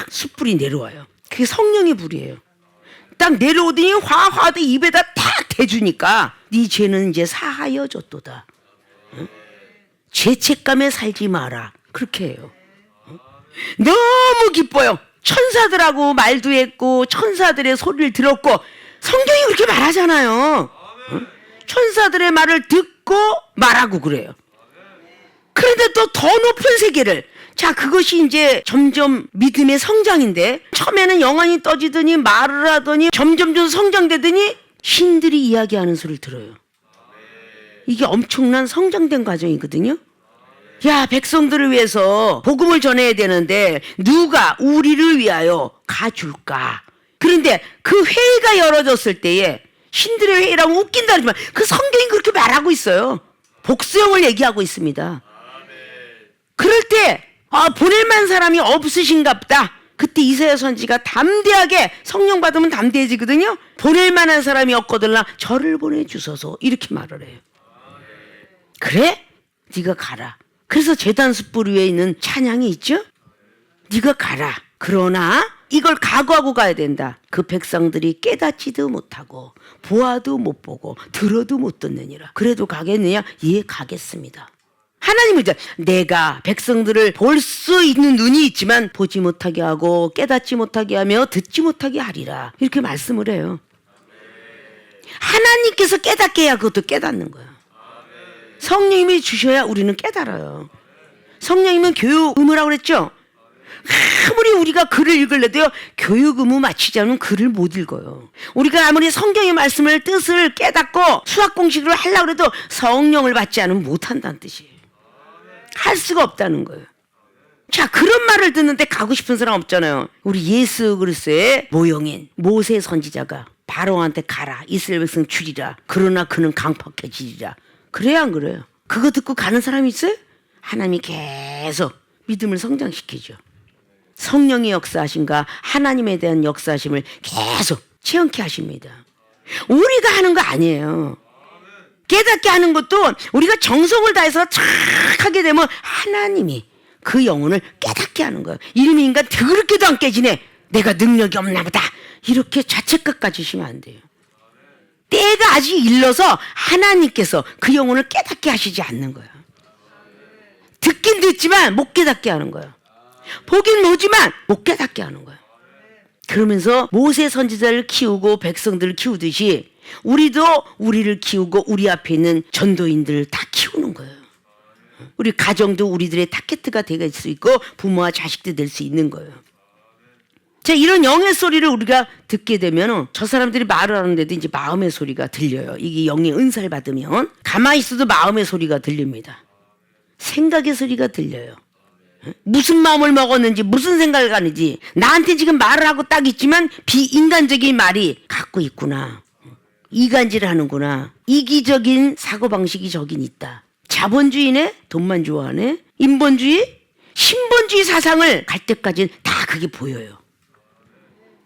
숯불이 내려와요. 그게 성령의 불이에요. 딱 내려오더니 화하되 입에다 탁 대주니까 네 죄는 이제 사하여졌도다. 응? 죄책감에 살지 마라. 그렇게 해요. 너무 기뻐요. 천사들하고 말도 했고 천사들의 소리를 들었고, 성경이 그렇게 말하잖아요. 천사들의 말을 듣고 말하고 그래요. 그런데 또 더 높은 세계를, 자 그것이 이제 점점 믿음의 성장인데, 처음에는 영안이 떠지더니 말을 하더니 점점 성장되더니 신들이 이야기하는 소리를 들어요. 이게 엄청난 성장된 과정이거든요. 야, 백성들을 위해서 복음을 전해야 되는데 누가 우리를 위하여 가줄까? 그런데 그 회의가 열어졌을 때에, 신들의 회의라면 웃긴다 하지만 그 성경이 그렇게 말하고 있어요. 복수형을 얘기하고 있습니다. 그럴 때 보낼 만한 사람이 없으신갑다. 그때 이사야 선지가 담대하게, 성령 받으면 담대해지거든요. 보낼 만한 사람이 없거들라 저를 보내주소서 이렇게 말을 해요. 그래? 네가 가라. 그래서 제단 숯불 위에 있는 찬양이 있죠? 네가 가라. 그러나 이걸 각오하고 가야 된다. 그 백성들이 깨닫지도 못하고 보아도 못 보고 들어도 못 듣느니라. 그래도 가겠느냐? 예, 가겠습니다. 하나님은 이제 내가 백성들을 볼 수 있는 눈이 있지만 보지 못하게 하고 깨닫지 못하게 하며 듣지 못하게 하리라. 이렇게 말씀을 해요. 하나님께서 깨닫게 해야 그것도 깨닫는 거예요. 성령님이 주셔야 우리는 깨달아요. 성령님은 교육 의무라고 그랬죠? 아무리 우리가 글을 읽을래도요, 교육 의무 마치지 않으면 글을 못 읽어요. 우리가 아무리 성경의 말씀을 뜻을 깨닫고 수학 공식으로 하려고 해도 성령을 받지 않으면 못한다는 뜻이에요. 할 수가 없다는 거예요. 자, 그런 말을 듣는데 가고 싶은 사람 없잖아요. 우리 예수 그리스도의 모형인 모세 선지자가 바로한테 가라, 이스라엘 백성 줄이라, 그러나 그는 강팍해지리라. 그래야 안 그래요? 그거 듣고 가는 사람이 있어요? 하나님이 계속 믿음을 성장시키죠. 성령의 역사하심과 하나님에 대한 역사하심을 계속 체험케 하십니다. 우리가 하는 거 아니에요. 깨닫게 하는 것도 우리가 정성을 다해서 쫙 하게 되면 하나님이 그 영혼을 깨닫게 하는 거예요. 이름이 인간 더럽게도 안 깨지네, 내가 능력이 없나 보다, 이렇게 자책감 가지시면 안 돼요. 때가 아직 일러서 하나님께서 그 영혼을 깨닫게 하시지 않는 거예요. 듣긴 듣지만 못 깨닫게 하는 거예요. 보긴 보지만 못 깨닫게 하는 거예요. 그러면서 모세 선지자를 키우고 백성들을 키우듯이 우리도 우리를 키우고 우리 앞에 있는 전도인들을 다 키우는 거예요. 우리 가정도 우리들의 타겟트가 될 수 있고 부모와 자식도 될 수 있는 거예요. 자, 이런 영의 소리를 우리가 듣게 되면 저 사람들이 말을 하는데도 이제 마음의 소리가 들려요. 이게 영의 은사를 받으면 가만히 있어도 마음의 소리가 들립니다. 생각의 소리가 들려요. 무슨 마음을 먹었는지, 무슨 생각을 하는지, 나한테 지금 말을 하고 딱 있지만 비인간적인 말이 갖고 있구나, 이간질을 하는구나, 이기적인 사고방식이 저긴 있다, 자본주의네, 돈만 좋아하네, 인본주의, 신본주의 사상을 갈 때까지는 다 그게 보여요.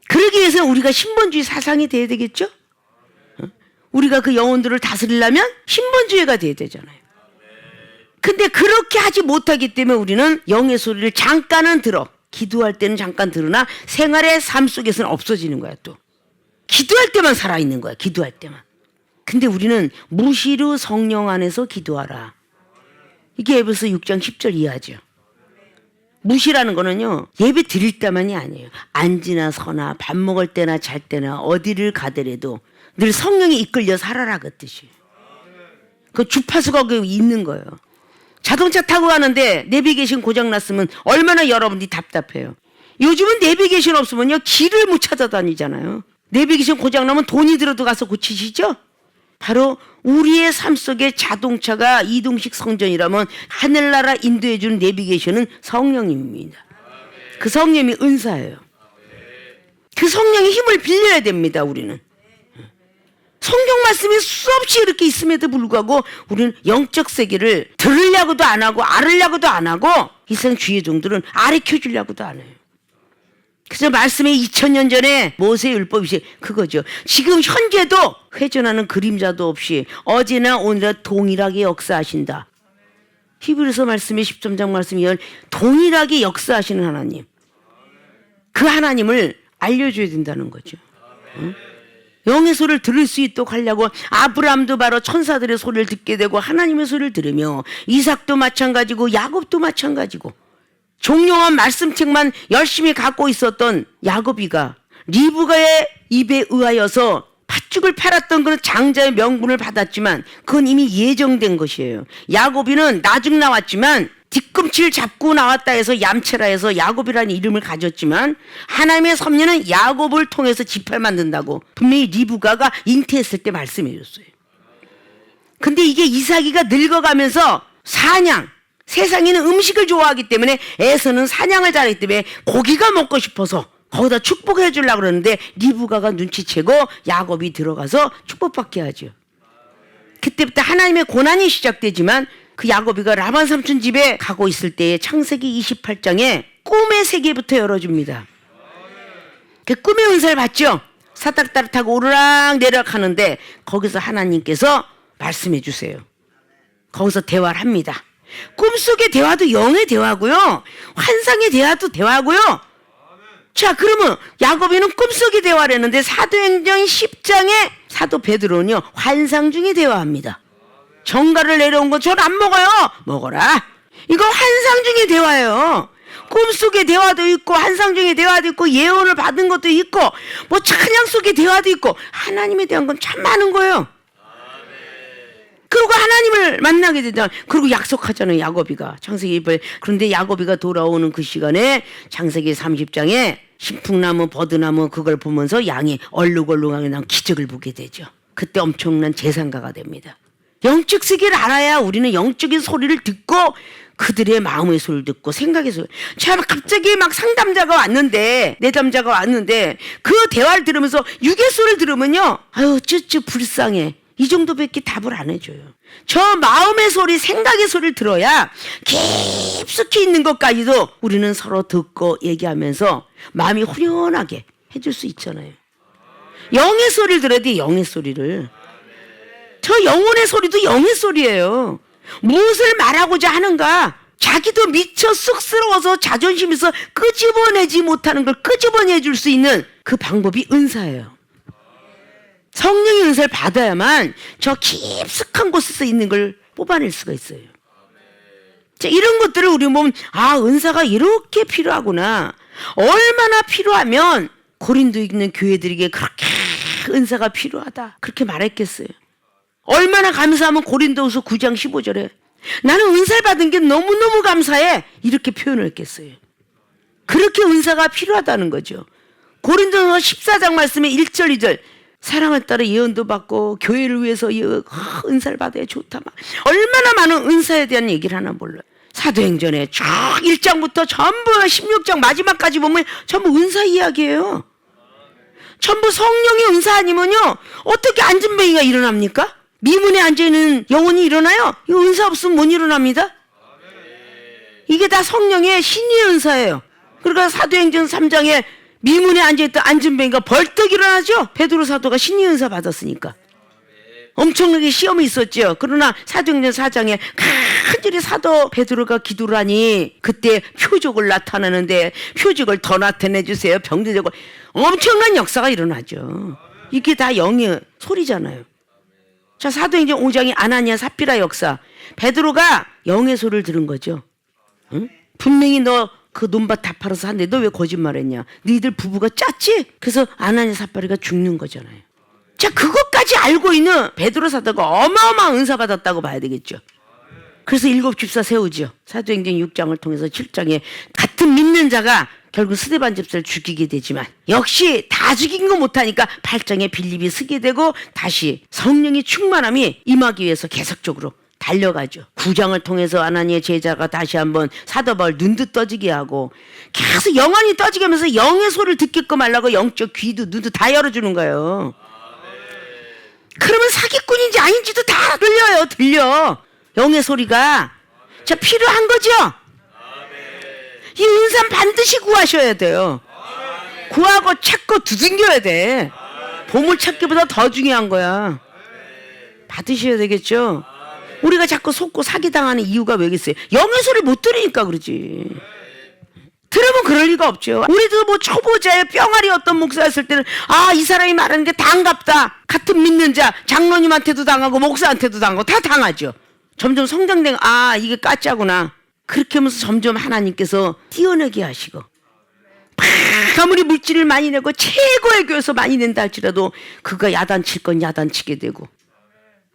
그러기 위해서 우리가 신본주의 사상이 돼야 되겠죠? 우리가 그 영혼들을 다스리려면 신본주의가 돼야 되잖아요. 근데 그렇게 하지 못하기 때문에 우리는 영의 소리를 잠깐은 들어, 기도할 때는 잠깐 들으나 생활의 삶 속에서는 없어지는 거야. 또 기도할 때만 살아있는 거야. 기도할 때만. 근데 우리는 무시로 성령 안에서 기도하라. 이게 에베소 6장 10절 이하죠. 무시라는 거는요, 예배 드릴 때만이 아니에요. 앉으나 서나 밥 먹을 때나 잘 때나 어디를 가더라도 늘 성령이 이끌려 살아라, 그 뜻이에요. 그 주파수가 거기 있는 거예요. 자동차 타고 가는데 내비게이션 고장났으면 얼마나 여러분들이 답답해요. 요즘은 내비게이션 없으면요, 길을 못 찾아다니잖아요. 내비게이션 고장나면 돈이 들어도 가서 고치시죠? 바로 우리의 삶 속에 자동차가 이동식 성전이라면 하늘나라 인도해주는 내비게이션은 성령님입니다. 그 성령이 은사예요. 그 성령의 힘을 빌려야 됩니다. 우리는 성경 말씀이 수없이 이렇게 있음에도 불구하고 우리는 영적 세계를 들으려고도 안 하고 알으려고도 안 하고 이 세상 주의 종들은 아래켜주려고도 안 해요. 그래서 말씀이 2000년 전에 모세의 율법이 그거죠. 지금 현재도 회전하는 그림자도 없이 어제나 오늘나 동일하게 역사하신다. 히브리서 말씀이 13장 말씀이 동일하게 역사하시는 하나님. 그 하나님을 알려줘야 된다는 거죠. 응? 영의 소리를 들을 수 있도록 하려고 아브라함도 바로 천사들의 소리를 듣게 되고 하나님의 소리를 들으며 이삭도 마찬가지고 야곱도 마찬가지고 종용한 말씀책만 열심히 갖고 있었던 야곱이가 리브가의 입에 의하여서 팥죽을 팔았던 그런 장자의 명분을 받았지만 그건 이미 예정된 것이에요. 야곱이는 나중 나왔지만 뒤꿈치를 잡고 나왔다 해서 얌체라 해서 야곱이라는 이름을 가졌지만 하나님의 섭리는 야곱을 통해서 지파를 만든다고 분명히 리브가가 잉태했을 때 말씀해 줬어요. 근데 이게 이삭이가 늙어가면서 사냥, 세상에는 음식을 좋아하기 때문에 에서는 사냥을 잘하기 때문에 고기가 먹고 싶어서 거기다 축복해 주려고 그러는데 리브가가 눈치채고 야곱이 들어가서 축복받게 하죠. 그때부터 하나님의 고난이 시작되지만 그 야곱이가 라반 삼촌 집에 가고 있을 때에 창세기 28장에 꿈의 세계부터 열어줍니다. 그 꿈의 은사를 받죠. 사닥다리 타고 오르락 내리락 하는데 거기서 하나님께서 말씀해 주세요. 거기서 대화를 합니다. 꿈속의 대화도 영의 대화고요. 환상의 대화도 대화고요. 자, 그러면 야곱이는 꿈속의 대화를 했는데 사도행전 10장에 사도 베드로는요, 환상 중에 대화합니다. 정갈을 내려온 거 전 안 먹어요. 먹어라. 이거 환상 중의 대화예요. 꿈속의 대화도 있고 환상 중의 대화도 있고 예언을 받은 것도 있고 뭐 찬양 속의 대화도 있고 하나님에 대한 건 참 많은 거예요. 그리고 하나님을 만나게 되잖아. 그리고 약속하잖아요. 야곱이가 창세기 1편. 그런데 야곱이가 돌아오는 그 시간에 창세기 30장에 신풍나무 버드나무 그걸 보면서 양이 얼룩얼룩하게 난 기적을 보게 되죠. 그때 엄청난 재상가가 됩니다. 영적 세계를 알아야 우리는 영적인 소리를 듣고 그들의 마음의 소리를 듣고 생각의 소리. 참 갑자기 막 상담자가 왔는데 내담자가 왔는데 그 대화를 들으면서 육의 소리를 들으면요, 아유 쯔쯔 불쌍해. 이 정도밖에 답을 안 해줘요. 저 마음의 소리, 생각의 소리를 들어야 깊숙이 있는 것까지도 우리는 서로 듣고 얘기하면서 마음이 후련하게 해줄 수 있잖아요. 영의 소리를 들어야 돼. 영의 소리를. 저 영혼의 소리도 영의 소리예요. 무엇을 말하고자 하는가, 자기도 미쳐 쑥스러워서 자존심에서 끄집어내지 못하는 걸 끄집어내 줄 수 있는 그 방법이 은사예요. 성령의 은사를 받아야만 저 깊숙한 곳에서 있는 걸 뽑아낼 수가 있어요. 자, 이런 것들을 우리 보면 아, 은사가 이렇게 필요하구나. 얼마나 필요하면 고린도에 있는 교회들에게 그렇게 은사가 필요하다 그렇게 말했겠어요. 얼마나 감사하면 고린도후서 9장 15절에 나는 은사를 받은 게 너무너무 감사해 이렇게 표현을 했겠어요. 그렇게 은사가 필요하다는 거죠. 고린도후서 14장 말씀에 1절 2절 사랑을 따라 예언도 받고 교회를 위해서 은사를 받아야 좋다. 얼마나 많은 은사에 대한 얘기를 하나 몰라요. 사도행전에 쭉 1장부터 전부 16장 마지막까지 보면 전부 은사 이야기예요. 전부 성령의 은사 아니면요 어떻게 안진뱅이가 일어납니까? 미문에 앉아있는 영혼이 일어나요? 이 은사 없으면 못 일어납니다. 이게 다 성령의 신의 은사예요. 그러니까 사도행전 3장에 미문에 앉아있던 안진뱅이가 벌떡 일어나죠. 베드로 사도가 신의 은사 받았으니까. 엄청나게 시험이 있었죠. 그러나 사도행전 4장에 간절히 사도 베드로가 기도를 하니 그때 표적을 나타나는데 표적을 더 나타내 주세요. 병들고 엄청난 역사가 일어나죠. 이게 다 영의 소리잖아요. 자, 사도행전 5장이 아나니아 삽비라 역사. 베드로가 영의 소리를 들은 거죠. 응? 분명히 너 그 논밭 다 팔아서 한대. 너 왜 거짓말했냐? 너희들 부부가 짰지? 그래서 아나니아 삽비라가 죽는 거잖아요. 자, 그것까지 알고 있는 베드로 사도가 어마어마한 은사 받았다고 봐야 되겠죠. 그래서 7 집사 세우죠. 사도행전 6장을 통해서 7장에 같은 믿는 자가 결국 스데반 집사를 죽이게 되지만 역시 다 죽인 거 못하니까 8장에 빌립이 서게 되고 다시 성령의 충만함이 임하기 위해서 계속적으로 달려가죠. 9장을 통해서 아나니의 제자가 다시 한번 사도 바울 눈도 떠지게 하고 계속 영안이 떠지게 하면서 영의 소리를 듣겠고 말라고 영적 귀도 눈도 다 열어주는 거예요. 그러면 사기꾼인지 아닌지도 다 들려. 영의 소리가. 자, 필요한 거죠? 이 은사는 반드시 구하셔야 돼요. 구하고 찾고 두들겨야 돼. 보물 찾기보다 더 중요한 거야. 받으셔야 되겠죠? 우리가 자꾸 속고 사기당하는 이유가 왜겠어요? 영의 소리를 못 들으니까 그러지. 들으면 그럴 리가 없죠. 우리도 뭐 초보자의 뿅아리 어떤 목사였을 때는 이 사람이 말하는 게 당갑다. 같은 믿는 자 장로님한테도 당하고 목사한테도 당하고 다 당하죠. 점점 성장된 이게 가짜구나. 그렇게 하면서 점점 하나님께서 띄어내게 하시고 아무리 물질을 많이 내고 최고의 교회에서 많이 낸다 할지라도 그가 야단칠 건 야단치게 되고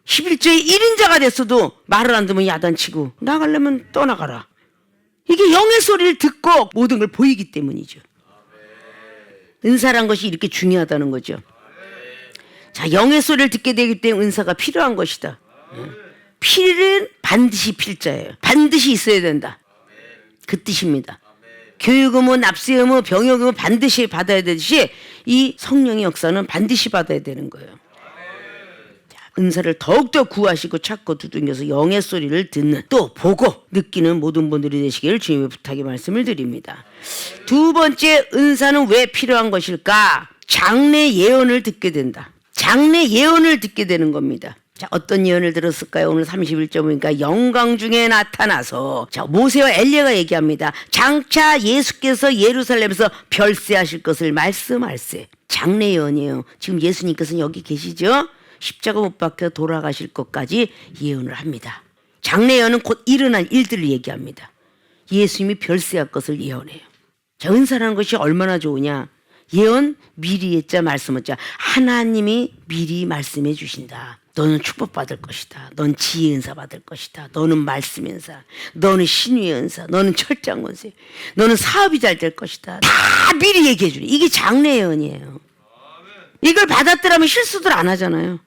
11조의 1인자가 됐어도 말을 안 듣면 야단치고 나가려면 떠나가라. 이게 영의 소리를 듣고 모든 걸 보이기 때문이죠. 은사란 것이 이렇게 중요하다는 거죠. 자, 영의 소리를 듣게 되기 때문에 은사가 필요한 것이다. 필은 반드시 필자예요. 반드시 있어야 된다. 그 뜻입니다. 교육 의무, 납세 의무, 병역 의무 반드시 받아야 되듯이 이 성령의 역사는 반드시 받아야 되는 거예요. 은사를 더욱더 구하시고 찾고 두들겨서 영의 소리를 듣는 또 보고 느끼는 모든 분들이 되시기를 주님의 부탁의 말씀을 드립니다. 두 번째, 은사는 왜 필요한 것일까? 장래 예언을 듣게 된다. 장래 예언을 듣게 되는 겁니다. 자, 어떤 예언을 들었을까요? 오늘 31절 보니까 영광 중에 나타나서 자, 모세와 엘리야가 얘기합니다. 장차 예수께서 예루살렘에서 별세하실 것을 말씀할세. 장래 예언이에요. 지금 예수님께서는 여기 계시죠? 십자가 못 박혀 돌아가실 것까지 예언을 합니다. 장래 예언은 곧 일어날 일들을 얘기합니다. 예수님이 별세할 것을 예언해요. 자, 은사라는 것이 얼마나 좋으냐? 예언 미리 했자 말씀했자 하나님이 미리 말씀해 주신다. 너는 축복받을 것이다. 넌 지혜 은사 받을 것이다. 너는 말씀 은사, 너는 신유의 은사, 너는 철장 권세, 너는 사업이 잘 될 것이다. 다 미리 얘기해 주래. 이게 장래 예언이에요. 이걸 받았더라면 실수들 안 하잖아요.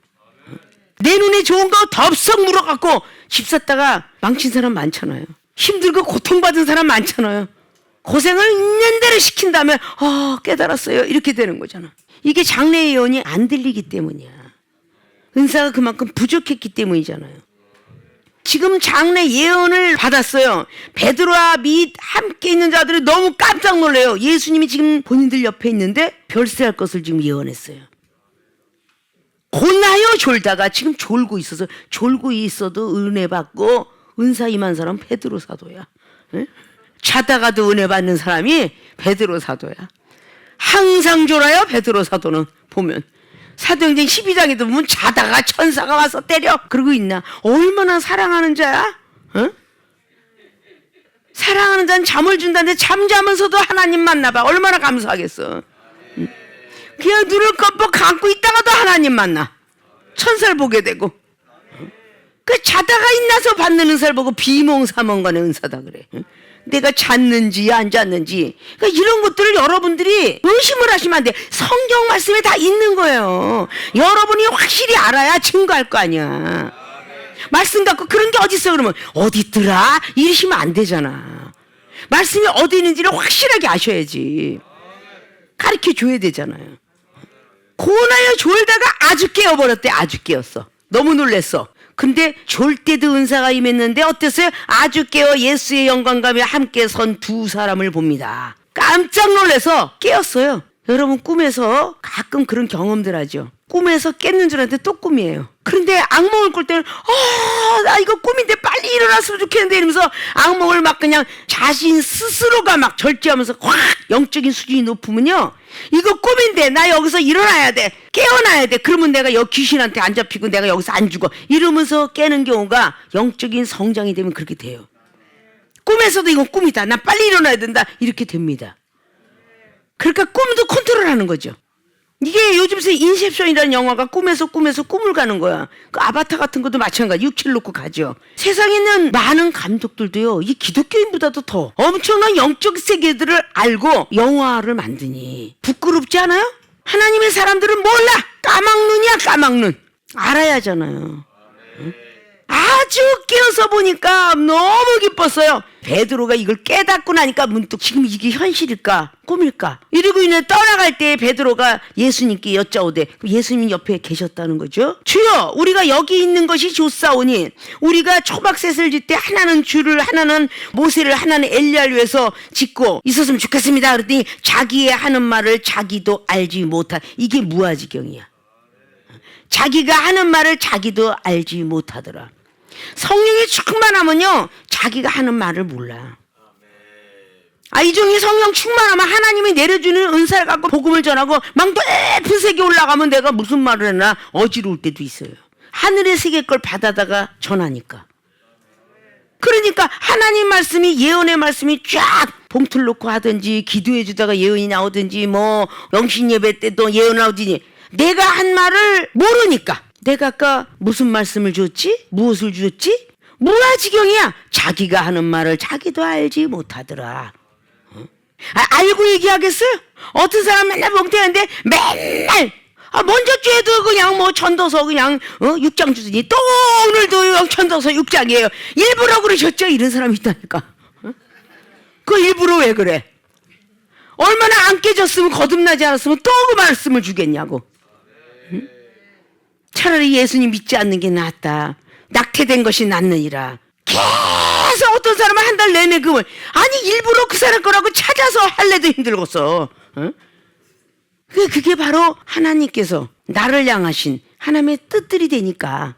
내 눈에 좋은 거 덥석 물어갖고 집 샀다가 망친 사람 많잖아요. 힘들고 고통받은 사람 많잖아요. 고생을 있는 대로 시킨 다음에 깨달았어요. 이렇게 되는 거잖아. 이게 장래 예언이 안 들리기 때문이야. 은사가 그만큼 부족했기 때문이잖아요. 지금 장래 예언을 받았어요. 베드로와 및 함께 있는 자들이 너무 깜짝 놀래요. 예수님이 지금 본인들 옆에 있는데 별세할 것을 지금 예언했어요. 고나요 졸다가 지금 졸고 있어서 졸고 있어도 은혜 받고 은사 임한 사람 베드로 사도야. 에? 자다가도 은혜 받는 사람이 베드로 사도야. 항상 졸아요. 베드로 사도는 보면 사도행전 12장에도 보면 자다가 천사가 와서 때려 그러고 있나. 얼마나 사랑하는 자야. 어? 사랑하는 자는 잠을 준다는데 잠자면서도 하나님 만나봐. 얼마나 감사하겠어. 그냥 눈을 껌뻑 감고 있다가도 하나님 만나. 천사를 보게 되고. 그 자다가 있나서 받는 은사를 보고 비몽사몽간의 은사다 그래. 내가 잤는지 안 잤는지. 그러니까 이런 것들을 여러분들이 의심을 하시면 안 돼. 성경 말씀에 다 있는 거예요. 여러분이 확실히 알아야 증거할 거 아니야. 말씀 갖고 그런 게 어디 있어 그러면 어디 있더라? 이러시면 안 되잖아. 말씀이 어디 있는지를 확실하게 아셔야지. 가르쳐 줘야 되잖아요. 고나여 졸다가 아주 깨어버렸대. 아주 깨었어. 너무 놀랬어. 근데 졸 때도 은사가 임했는데 어땠어요? 아주 깨어 예수의 영광감에 함께 선 두 사람을 봅니다. 깜짝 놀라서 깨었어요. 여러분 꿈에서 가끔 그런 경험들 하죠. 꿈에서 깼는 줄 알았는데 또 꿈이에요. 그런데 악몽을 꿀 때는 나 이거 꿈인데 빨리 일어났으면 좋겠는데 이러면서 악몽을 막 그냥 자신 스스로가 막 절제하면서 확 영적인 수준이 높으면요, 이거 꿈인데 나 여기서 일어나야 돼, 깨어나야 돼, 그러면 내가 여기 귀신한테 안 잡히고 내가 여기서 안 죽어 이러면서 깨는 경우가 영적인 성장이 되면 그렇게 돼요. 꿈에서도 이건 꿈이다, 나 빨리 일어나야 된다, 이렇게 됩니다. 그러니까 꿈도 컨트롤하는 거죠. 이게 요즘 인셉션이라는 영화가 꿈에서 꿈을 가는 거야. 그 아바타 같은 것도 마찬가지. 육체를 놓고 가죠. 세상에 있는 많은 감독들도요, 이 기독교인보다도 더 엄청난 영적 세계들을 알고 영화를 만드니 부끄럽지 않아요? 하나님의 사람들은 몰라. 까막눈이야, 까막눈. 알아야 하잖아요. 응? 아주 깨어서 보니까 너무 기뻤어요. 베드로가 이걸 깨닫고 나니까 문득 지금 이게 현실일까 꿈일까 이러고 있는데 떠나갈 때 베드로가 예수님께 여짜오되, 예수님 옆에 계셨다는 거죠. 주여, 우리가 여기 있는 것이 좋사오니 우리가 초막셋을 짓 때 하나는 주를, 하나는 모세를, 하나는 엘리야를 위해서 짓고 있었으면 좋겠습니다. 그랬더니 자기의 하는 말을 자기도 알지 못한, 이게 무아지경이야. 자기가 하는 말을 자기도 알지 못하더라. 성령이 충만하면요, 자기가 하는 말을 몰라. 이종이 성령 충만하면 하나님이 내려주는 은사를 갖고 복음을 전하고 막 높은 세계 올라가면 내가 무슨 말을 했나 어지러울 때도 있어요. 하늘의 세계 걸 받아다가 전하니까. 그러니까 하나님 말씀이, 예언의 말씀이 쫙 봉투를 놓고 하든지 기도해 주다가 예언이 나오든지 뭐 영신 예배 때도 예언 나오든지, 내가 한 말을 모르니까, 내가 아까 무슨 말씀을 줬지? 무엇을 줬지? 무아지경이야. 자기가 하는 말을 자기도 알지 못하더라. 알고 얘기하겠어요? 어떤 사람 맨날 멍때는데 맨날 먼저 죄도 그냥 뭐 천도서 그냥 6장 주더니 또 오늘도 천도서 6장이에요. 일부러 그러셨죠? 이런 사람이 있다니까. 그 일부러 왜 그래? 얼마나 안 깨졌으면, 거듭나지 않았으면 또 그 말씀을 주겠냐고. 응? 차라리 예수님 믿지 않는 게 낫다. 낙태된 것이 낫느니라. 계속 어떤 사람은 한 달 내내 그걸, 아니 일부러 그 사람 거라고 찾아서 할래도 힘들겠어. 응? 그게 바로 하나님께서 나를 향하신 하나님의 뜻들이 되니까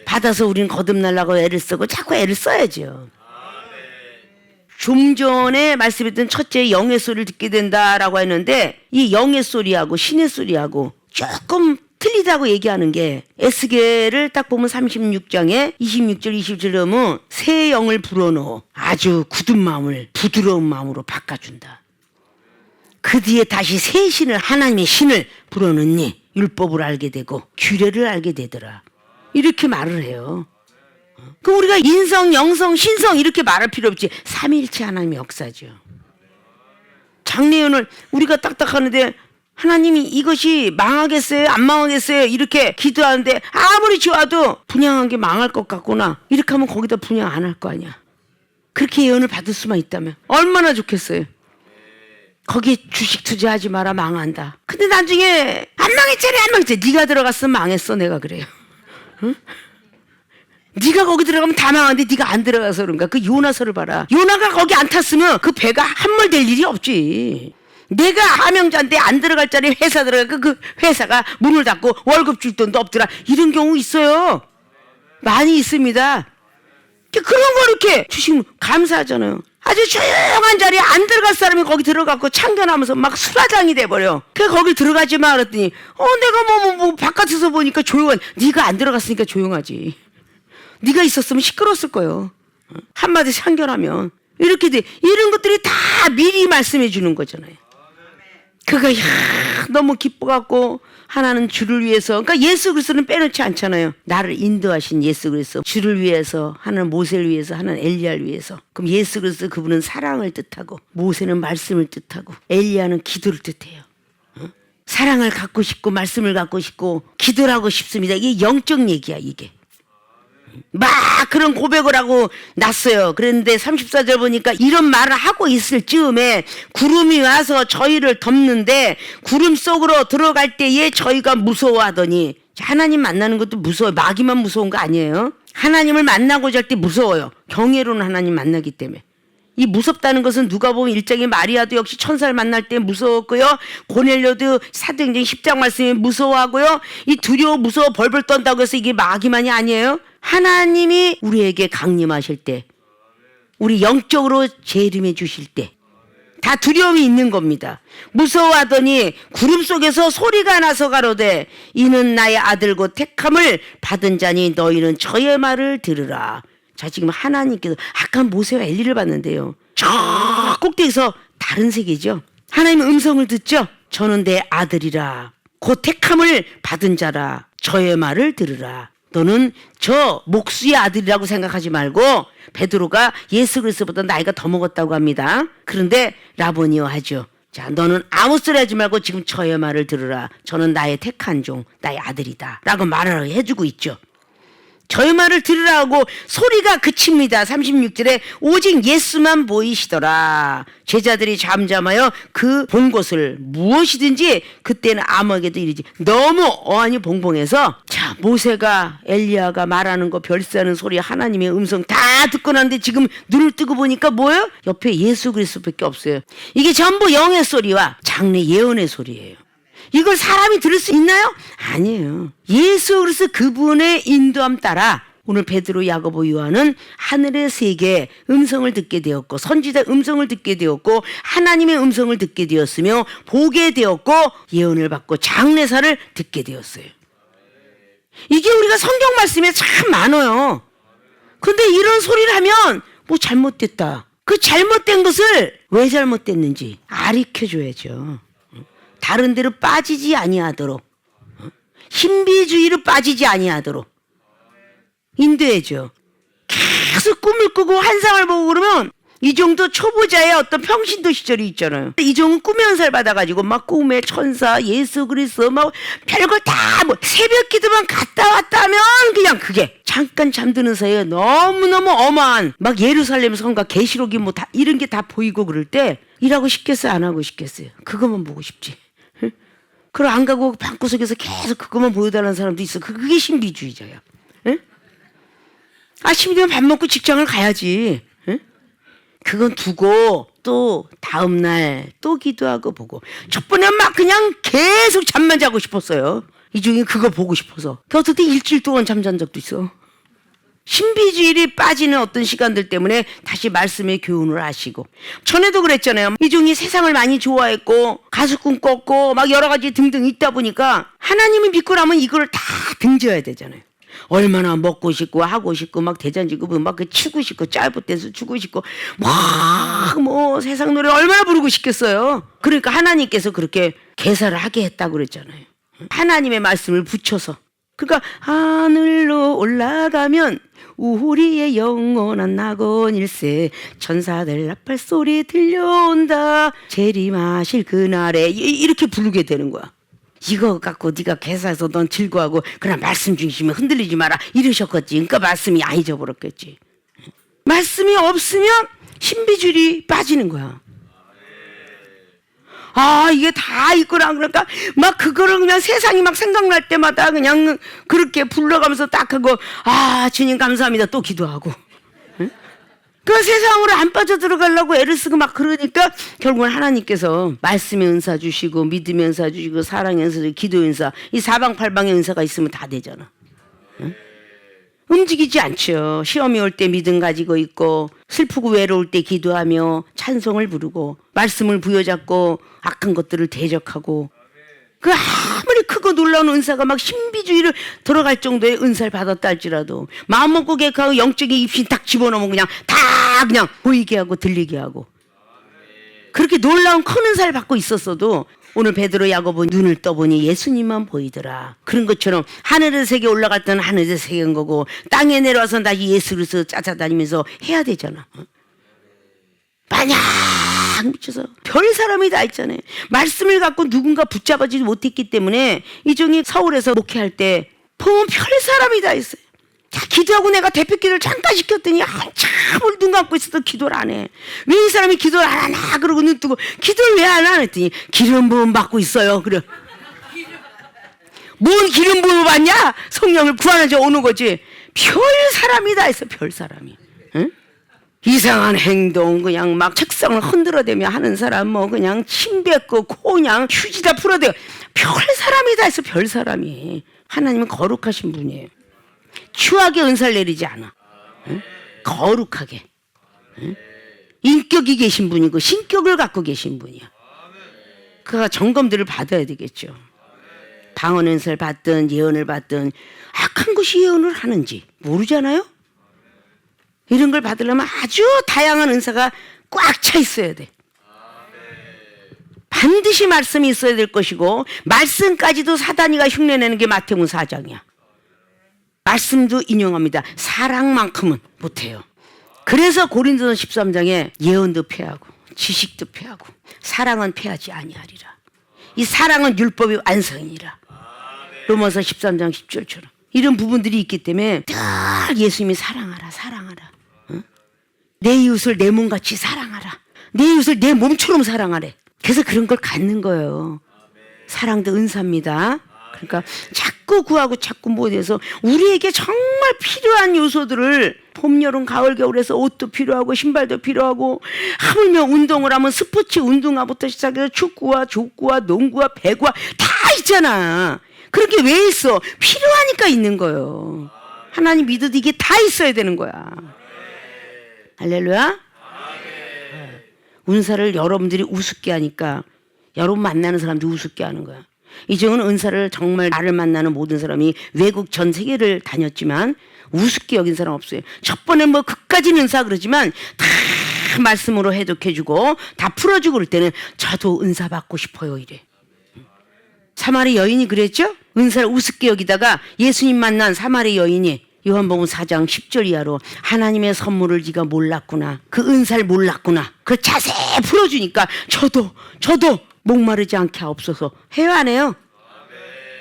받아서 우리는 거듭나려고 애를 쓰고 자꾸 애를 써야죠. 좀 전에 말씀했던 첫째 영의 소리를 듣게 된다라고 했는데, 이 영의 소리하고 신의 소리하고 조금 틀리다고 얘기하는 게, 에스겔을 딱 보면 36장에 26절 27절 보면 새 영을 불어넣어 아주 굳은 마음을 부드러운 마음으로 바꿔준다. 그 뒤에 다시 새 신을, 하나님의 신을 불어넣니 율법을 알게 되고 규례를 알게 되더라. 이렇게 말을 해요. 그 우리가 인성, 영성, 신성 이렇게 말할 필요 없지. 삼위일체 하나님의 역사죠. 장례연을 우리가 딱딱하는데 하나님이 이것이 망하겠어요? 안 망하겠어요? 이렇게 기도하는데 아무리 좋아도 분양한 게 망할 것 같구나. 이렇게 하면 거기다 분양 안 할 거 아니야. 그렇게 예언을 받을 수만 있다면 얼마나 좋겠어요. 거기에 주식 투자하지 마라, 망한다. 근데 나중에 안 망했잖아, 안 망했잖아. 네가 들어갔으면 망했어, 내가 그래요. 응? 네가 거기 들어가면 다 망하는데 네가 안 들어가서 그런가. 그 요나서를 봐라. 요나가 거기 안 탔으면 그 배가 함몰될 일이 없지. 내가 하명자인데 안 들어갈 자리에 회사 들어가고 그 회사가 문을 닫고 월급 줄 돈도 없더라. 이런 경우 있어요. 많이 있습니다. 그런 거 이렇게 주시면 감사하잖아요. 아주 조용한 자리에 안 들어갈 사람이 거기 들어가고 참견하면서 막 수라장이 돼버려. 그래서 거기 들어가지 마 그랬더니 내가 뭐 바깥에서 보니까 조용한, 네가 안 들어갔으니까 조용하지. 네가 있었으면 시끄러웠을 거예요. 한마디 참견하면 이렇게 돼. 이런 것들이 다 미리 말씀해 주는 거잖아요. 그가 너무 기뻐갖고 하나는 주를 위해서, 그러니까 예수 그리스도는 빼놓지 않잖아요. 나를 인도하신 예수 그리스도, 주를 위해서, 하나는 모세를 위해서, 하나는 엘리야를 위해서. 그럼 예수 그리스도 그분은 사랑을 뜻하고, 모세는 말씀을 뜻하고, 엘리야는 기도를 뜻해요. 사랑을 갖고 싶고 말씀을 갖고 싶고 기도를 하고 싶습니다. 이게 영적 얘기야, 이게. 막 그런 고백을 하고 났어요. 그런데 34절 보니까 이런 말을 하고 있을 즈음에 구름이 와서 저희를 덮는데 구름 속으로 들어갈 때에 저희가 무서워하더니, 하나님 만나는 것도 무서워요. 마귀만 무서운 거 아니에요. 하나님을 만나고자 할 때 무서워요. 경외로는 하나님 만나기 때문에. 이 무섭다는 것은 누가 보면 일장의 마리아도 역시 천사를 만날 때 무서웠고요. 고넬료도 사도행전 10장 말씀에 무서워하고요. 이 두려워 무서워 벌벌 떤다고 해서 이게 마귀만이 아니에요. 하나님이 우리에게 강림하실 때, 우리 영적으로 재림해 주실 때 다 두려움이 있는 겁니다. 무서워하더니 구름 속에서 소리가 나서 가로되 이는 나의 아들고 택함을 받은 자니 너희는 저의 말을 들으라. 자, 지금 하나님께서 아까 모세와 엘리를 봤는데요. 저 꼭대기에서 다른 세계죠. 하나님의 음성을 듣죠. 저는 내 아들이라. 곧 택함을 받은 자라. 저의 말을 들으라. 너는 저 목수의 아들이라고 생각하지 말고, 베드로가 예수 그리스도보다 나이가 더 먹었다고 합니다. 그런데 라보니오 하죠. 자, 너는 아무 소리 하지 말고 지금 저의 말을 들으라. 저는 나의 택한 종, 나의 아들이다 라고 말을 해주고 있죠. 저의 말을 들으라고 소리가 그칩니다. 36절에 오직 예수만 보이시더라. 제자들이 잠잠하여 그 본 것을 무엇이든지 그때는 아무에게도 이르지. 너무 어안이 봉봉해서, 자, 모세가 엘리야가 말하는 거, 별세하는 소리, 하나님의 음성 다 듣고 났는데 지금 눈을 뜨고 보니까 뭐예요? 옆에 예수 그리스도밖에 없어요. 이게 전부 영의 소리와 장래 예언의 소리예요. 이걸 사람이 들을 수 있나요? 아니에요. 예수 그리스도 그분의 인도함 따라 오늘 베드로, 야고보, 요한은 하늘의 세계의 음성을 듣게 되었고, 선지자 음성을 듣게 되었고, 하나님의 음성을 듣게 되었으며, 보게 되었고, 예언을 받고 장래사를 듣게 되었어요. 이게 우리가 성경 말씀에 참 많아요. 근데 이런 소리를 하면 뭐 잘못됐다. 그 잘못된 것을 왜 잘못됐는지 가르쳐줘야죠. 다른 데로 빠지지 아니하도록, 신비주의로 빠지지 아니하도록 인도해줘. 계속 꿈을 꾸고 환상을 보고 그러면 이 정도 초보자의 어떤 평신도 시절이 있잖아요. 이 정도 꿈의 은사를 받아가지고 막 꿈의 천사, 예수 그리스도 막 별걸 다 뭐 새벽 기도만 갔다 왔다 하면 그냥 그게 잠깐 잠드는 사이에 너무너무 어마한 막 예루살렘 성과 계시록이 뭐 다 이런 게 다 보이고 그럴 때 일하고 싶겠어요? 안 하고 싶겠어요? 그것만 보고 싶지. 그럼 안 가고 방구석에서 계속 그것만 보여달라는 사람도 있어. 그게 신비주의자야. 응? 아침이 되면 밥 먹고 직장을 가야지. 응? 그건 두고 또 다음날 또 기도하고 보고. 첫 번에 막 그냥 계속 잠만 자고 싶었어요. 이 중에 그거 보고 싶어서. 어떨 때 일주일 동안 잠잔 적도 있어. 신비주의에 빠지는 어떤 시간들 때문에 다시 말씀의 교훈을 하시고. 전에도 그랬잖아요. 이종이 세상을 많이 좋아했고 가수꿈 꿨고 막 여러 가지 등등 있다 보니까 하나님을 믿고 나면 이걸 다 등져야 되잖아요. 얼마나 먹고 싶고 하고 싶고 막 대잔치고 막 그 추고 싶고 짧은 데서 추고 싶고 막 뭐 세상 노래 얼마나 부르고 싶겠어요. 그러니까 하나님께서 그렇게 계사를 하게 했다고 그랬잖아요. 하나님의 말씀을 붙여서. 그러니까 하늘로 올라가면 우리의 영원한 낙원일세 천사들 나팔 소리 들려온다 재림하실 그날에 이렇게 부르게 되는 거야. 이거 갖고 네가 개사해서 넌 즐거워하고 그냥 말씀 중심에 흔들리지 마라 이러셨겠지. 그러니까 말씀이 안 잊어버렸겠지. 말씀이 없으면 신비주의 빠지는 거야. 아, 이게 다 있구나. 그러니까 막 그거를 그냥 세상이 막 생각날 때마다 그냥 그렇게 불러가면서 딱 하고, 아, 주님 감사합니다. 또 기도하고. 응? 그 세상으로 안 빠져들어가려고 애를 쓰고 막 그러니까 결국은 하나님께서 말씀의 은사 주시고, 믿음의 은사 주시고, 사랑의 은사 주시고, 기도의 은사, 이 사방팔방의 은사가 있으면 다 되잖아. 응? 움직이지 않죠. 시험이 올 때 믿음 가지고 있고 슬프고 외로울 때 기도하며 찬송을 부르고 말씀을 부여잡고 악한 것들을 대적하고 그 아무리 크고 놀라운 은사가 막 신비주의를 들어갈 정도의 은사를 받았다 할지라도 마음 먹고 계획하고 영적인 입신 딱 집어넣으면 그냥 다 그냥 보이게 하고 들리게 하고 그렇게 놀라운 큰 은사를 받고 있었어도 오늘 베드로 야고보 눈을 떠보니 예수님만 보이더라. 그런 것처럼 하늘의 세계 올라갈 때는 하늘의 세계인 거고 땅에 내려와서 다시 예수 그리스도 쫓아다니면서 해야 되잖아. 마냥 미쳐서 별 사람이 다 있잖아요. 말씀을 갖고 누군가 붙잡아주지 못했기 때문에 이종이 서울에서 목회할 때 보면 별 사람이 다 있어요. 자, 기도하고 내가 대표 기도를 잠깐 시켰더니 한참을 눈 감고 있어도 기도를 안 해. 왜 이 사람이 기도를 안 하나? 그러고 눈 뜨고 기도를 왜 안 하나? 했더니 기름 부음 받고 있어요. 그래. 뭔 기름 부음 받냐? 성령을 구하는 자 오는 거지. 별 사람이 다 있어. 별 사람이. 응? 이상한 행동 그냥 막 책상을 흔들어대며 하는 사람 뭐 그냥 침 뱉고 코 그냥 휴지다 풀어대고 별 사람이다 해서 별 사람이. 하나님은 거룩하신 분이에요. 추하게 은사를 내리지 않아. 응? 거룩하게. 응? 인격이 계신 분이고 신격을 갖고 계신 분이야. 그가 점검들을 받아야 되겠죠. 방언 은사를 받든 예언을 받든 악한 것이 예언을 하는지 모르잖아요. 이런 걸 받으려면 아주 다양한 은사가 꽉 차 있어야 돼. 반드시 말씀이 있어야 될 것이고 말씀까지도 사단이가 흉내내는 게 마태복음 4장이야. 말씀도 인용합니다. 사랑만큼은 못해요. 그래서 고린도서 13장에 예언도 패하고 지식도 패하고 사랑은 패하지 아니하리라. 이 사랑은 율법의 완성이라. 로마서 13장 10절처럼 이런 부분들이 있기 때문에 늘 예수님이 사랑하라 사랑하라. 응? 내 이웃을 내 몸같이 사랑하라. 내 이웃을 내 몸처럼 사랑하래. 그래서 그런 걸 갖는 거예요. 사랑도 은사입니다. 그러니까 자꾸 구하고 자꾸 못해서 우리에게 정말 필요한 요소들을 봄, 여름, 가을, 겨울에서 옷도 필요하고 신발도 필요하고 하물며 운동을 하면 스포츠 운동화부터 시작해서 축구와 족구와 농구와 배구와 다 있잖아. 그렇게 왜 있어? 필요하니까 있는 거예요. 하나님 믿어도 이게 다 있어야 되는 거야. 할렐루야. 은사를 여러분들이 우습게 하니까 여러분 만나는 사람도 우습게 하는 거야. 이정은 은사를 정말 나를 만나는 모든 사람이 외국 전 세계를 다녔지만 우습게 여긴 사람 없어요. 첫 번에 뭐 그까지는 은사 그러지만 다 말씀으로 해독해주고 다 풀어주고 그럴 때는 저도 은사 받고 싶어요 이래. 사마리 여인이 그랬죠? 은사를 우습게 여기다가 예수님 만난 사마리 여인이 요한복음 4장 10절 이하로 하나님의 선물을 네가 몰랐구나. 그 은사를 몰랐구나. 그걸 자세히 풀어주니까 저도 목마르지 않게 하옵소서 해요 안 해요?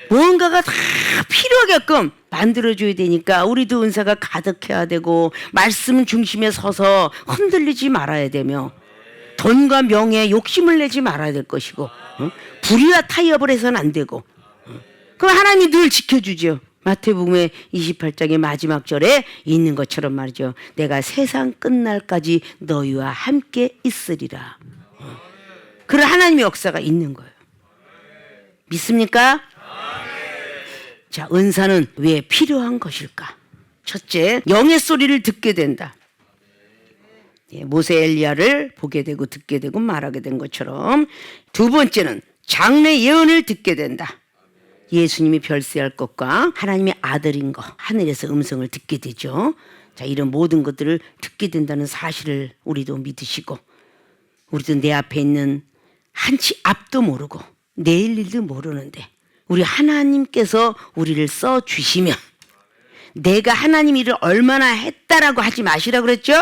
뭔가가 다 필요하게끔 만들어줘야 되니까 우리도 은사가 가득해야 되고 말씀 중심에 서서 흔들리지 말아야 되며 돈과 명예에 욕심을 내지 말아야 될 것이고 불의와 타협을 해서는 안 되고 그럼 하나님이 늘 지켜주죠. 마태복음의 28장의 마지막 절에 있는 것처럼 말이죠. 내가 세상 끝날까지 너희와 함께 있으리라. 그런 하나님의 역사가 있는 거예요. 믿습니까? 자, 은사는 왜 필요한 것일까? 첫째, 영의 소리를 듣게 된다. 모세 엘리야를 보게 되고 듣게 되고 말하게 된 것처럼 두 번째는 장래 예언을 듣게 된다. 예수님이 별세할 것과 하나님의 아들인 것, 하늘에서 음성을 듣게 되죠. 자, 이런 모든 것들을 듣게 된다는 사실을 우리도 믿으시고 우리도 내 앞에 있는 한치 앞도 모르고 내일 일도 모르는데 우리 하나님께서 우리를 써주시면 내가 하나님 일을 얼마나 했다라고 하지 마시라고 그랬죠?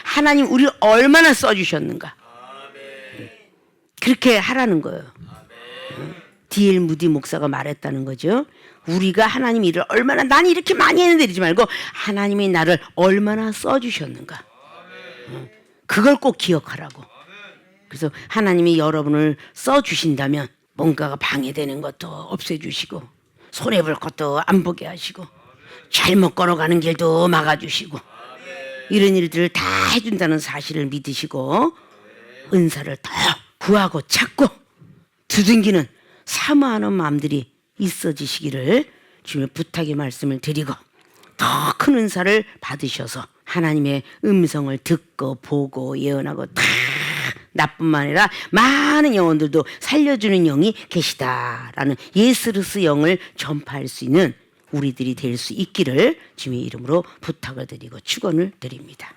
하나님 우리를 얼마나 써주셨는가. 그렇게 하라는 거예요. D.L. 무디 목사가 말했다는 거죠. 우리가 하나님 일을 얼마나 난 이렇게 많이 했는데 이러지 말고 하나님이 나를 얼마나 써주셨는가. 그걸 꼭 기억하라고. 그래서 하나님이 여러분을 써주신다면 뭔가가 방해되는 것도 없애주시고 손해볼 것도 안 보게 하시고 잘못 걸어가는 길도 막아주시고 이런 일들을 다 해준다는 사실을 믿으시고 은사를 더 구하고 찾고 두둥기는 사모하는 마음들이 있어지시기를 주님의 부탁의 말씀을 드리고 더 큰 은사를 받으셔서 하나님의 음성을 듣고 보고 예언하고 다 나뿐만 아니라 많은 영혼들도 살려주는 영이 계시다라는 예스루스 영을 전파할 수 있는 우리들이 될 수 있기를 주님의 이름으로 부탁을 드리고 축원을 드립니다.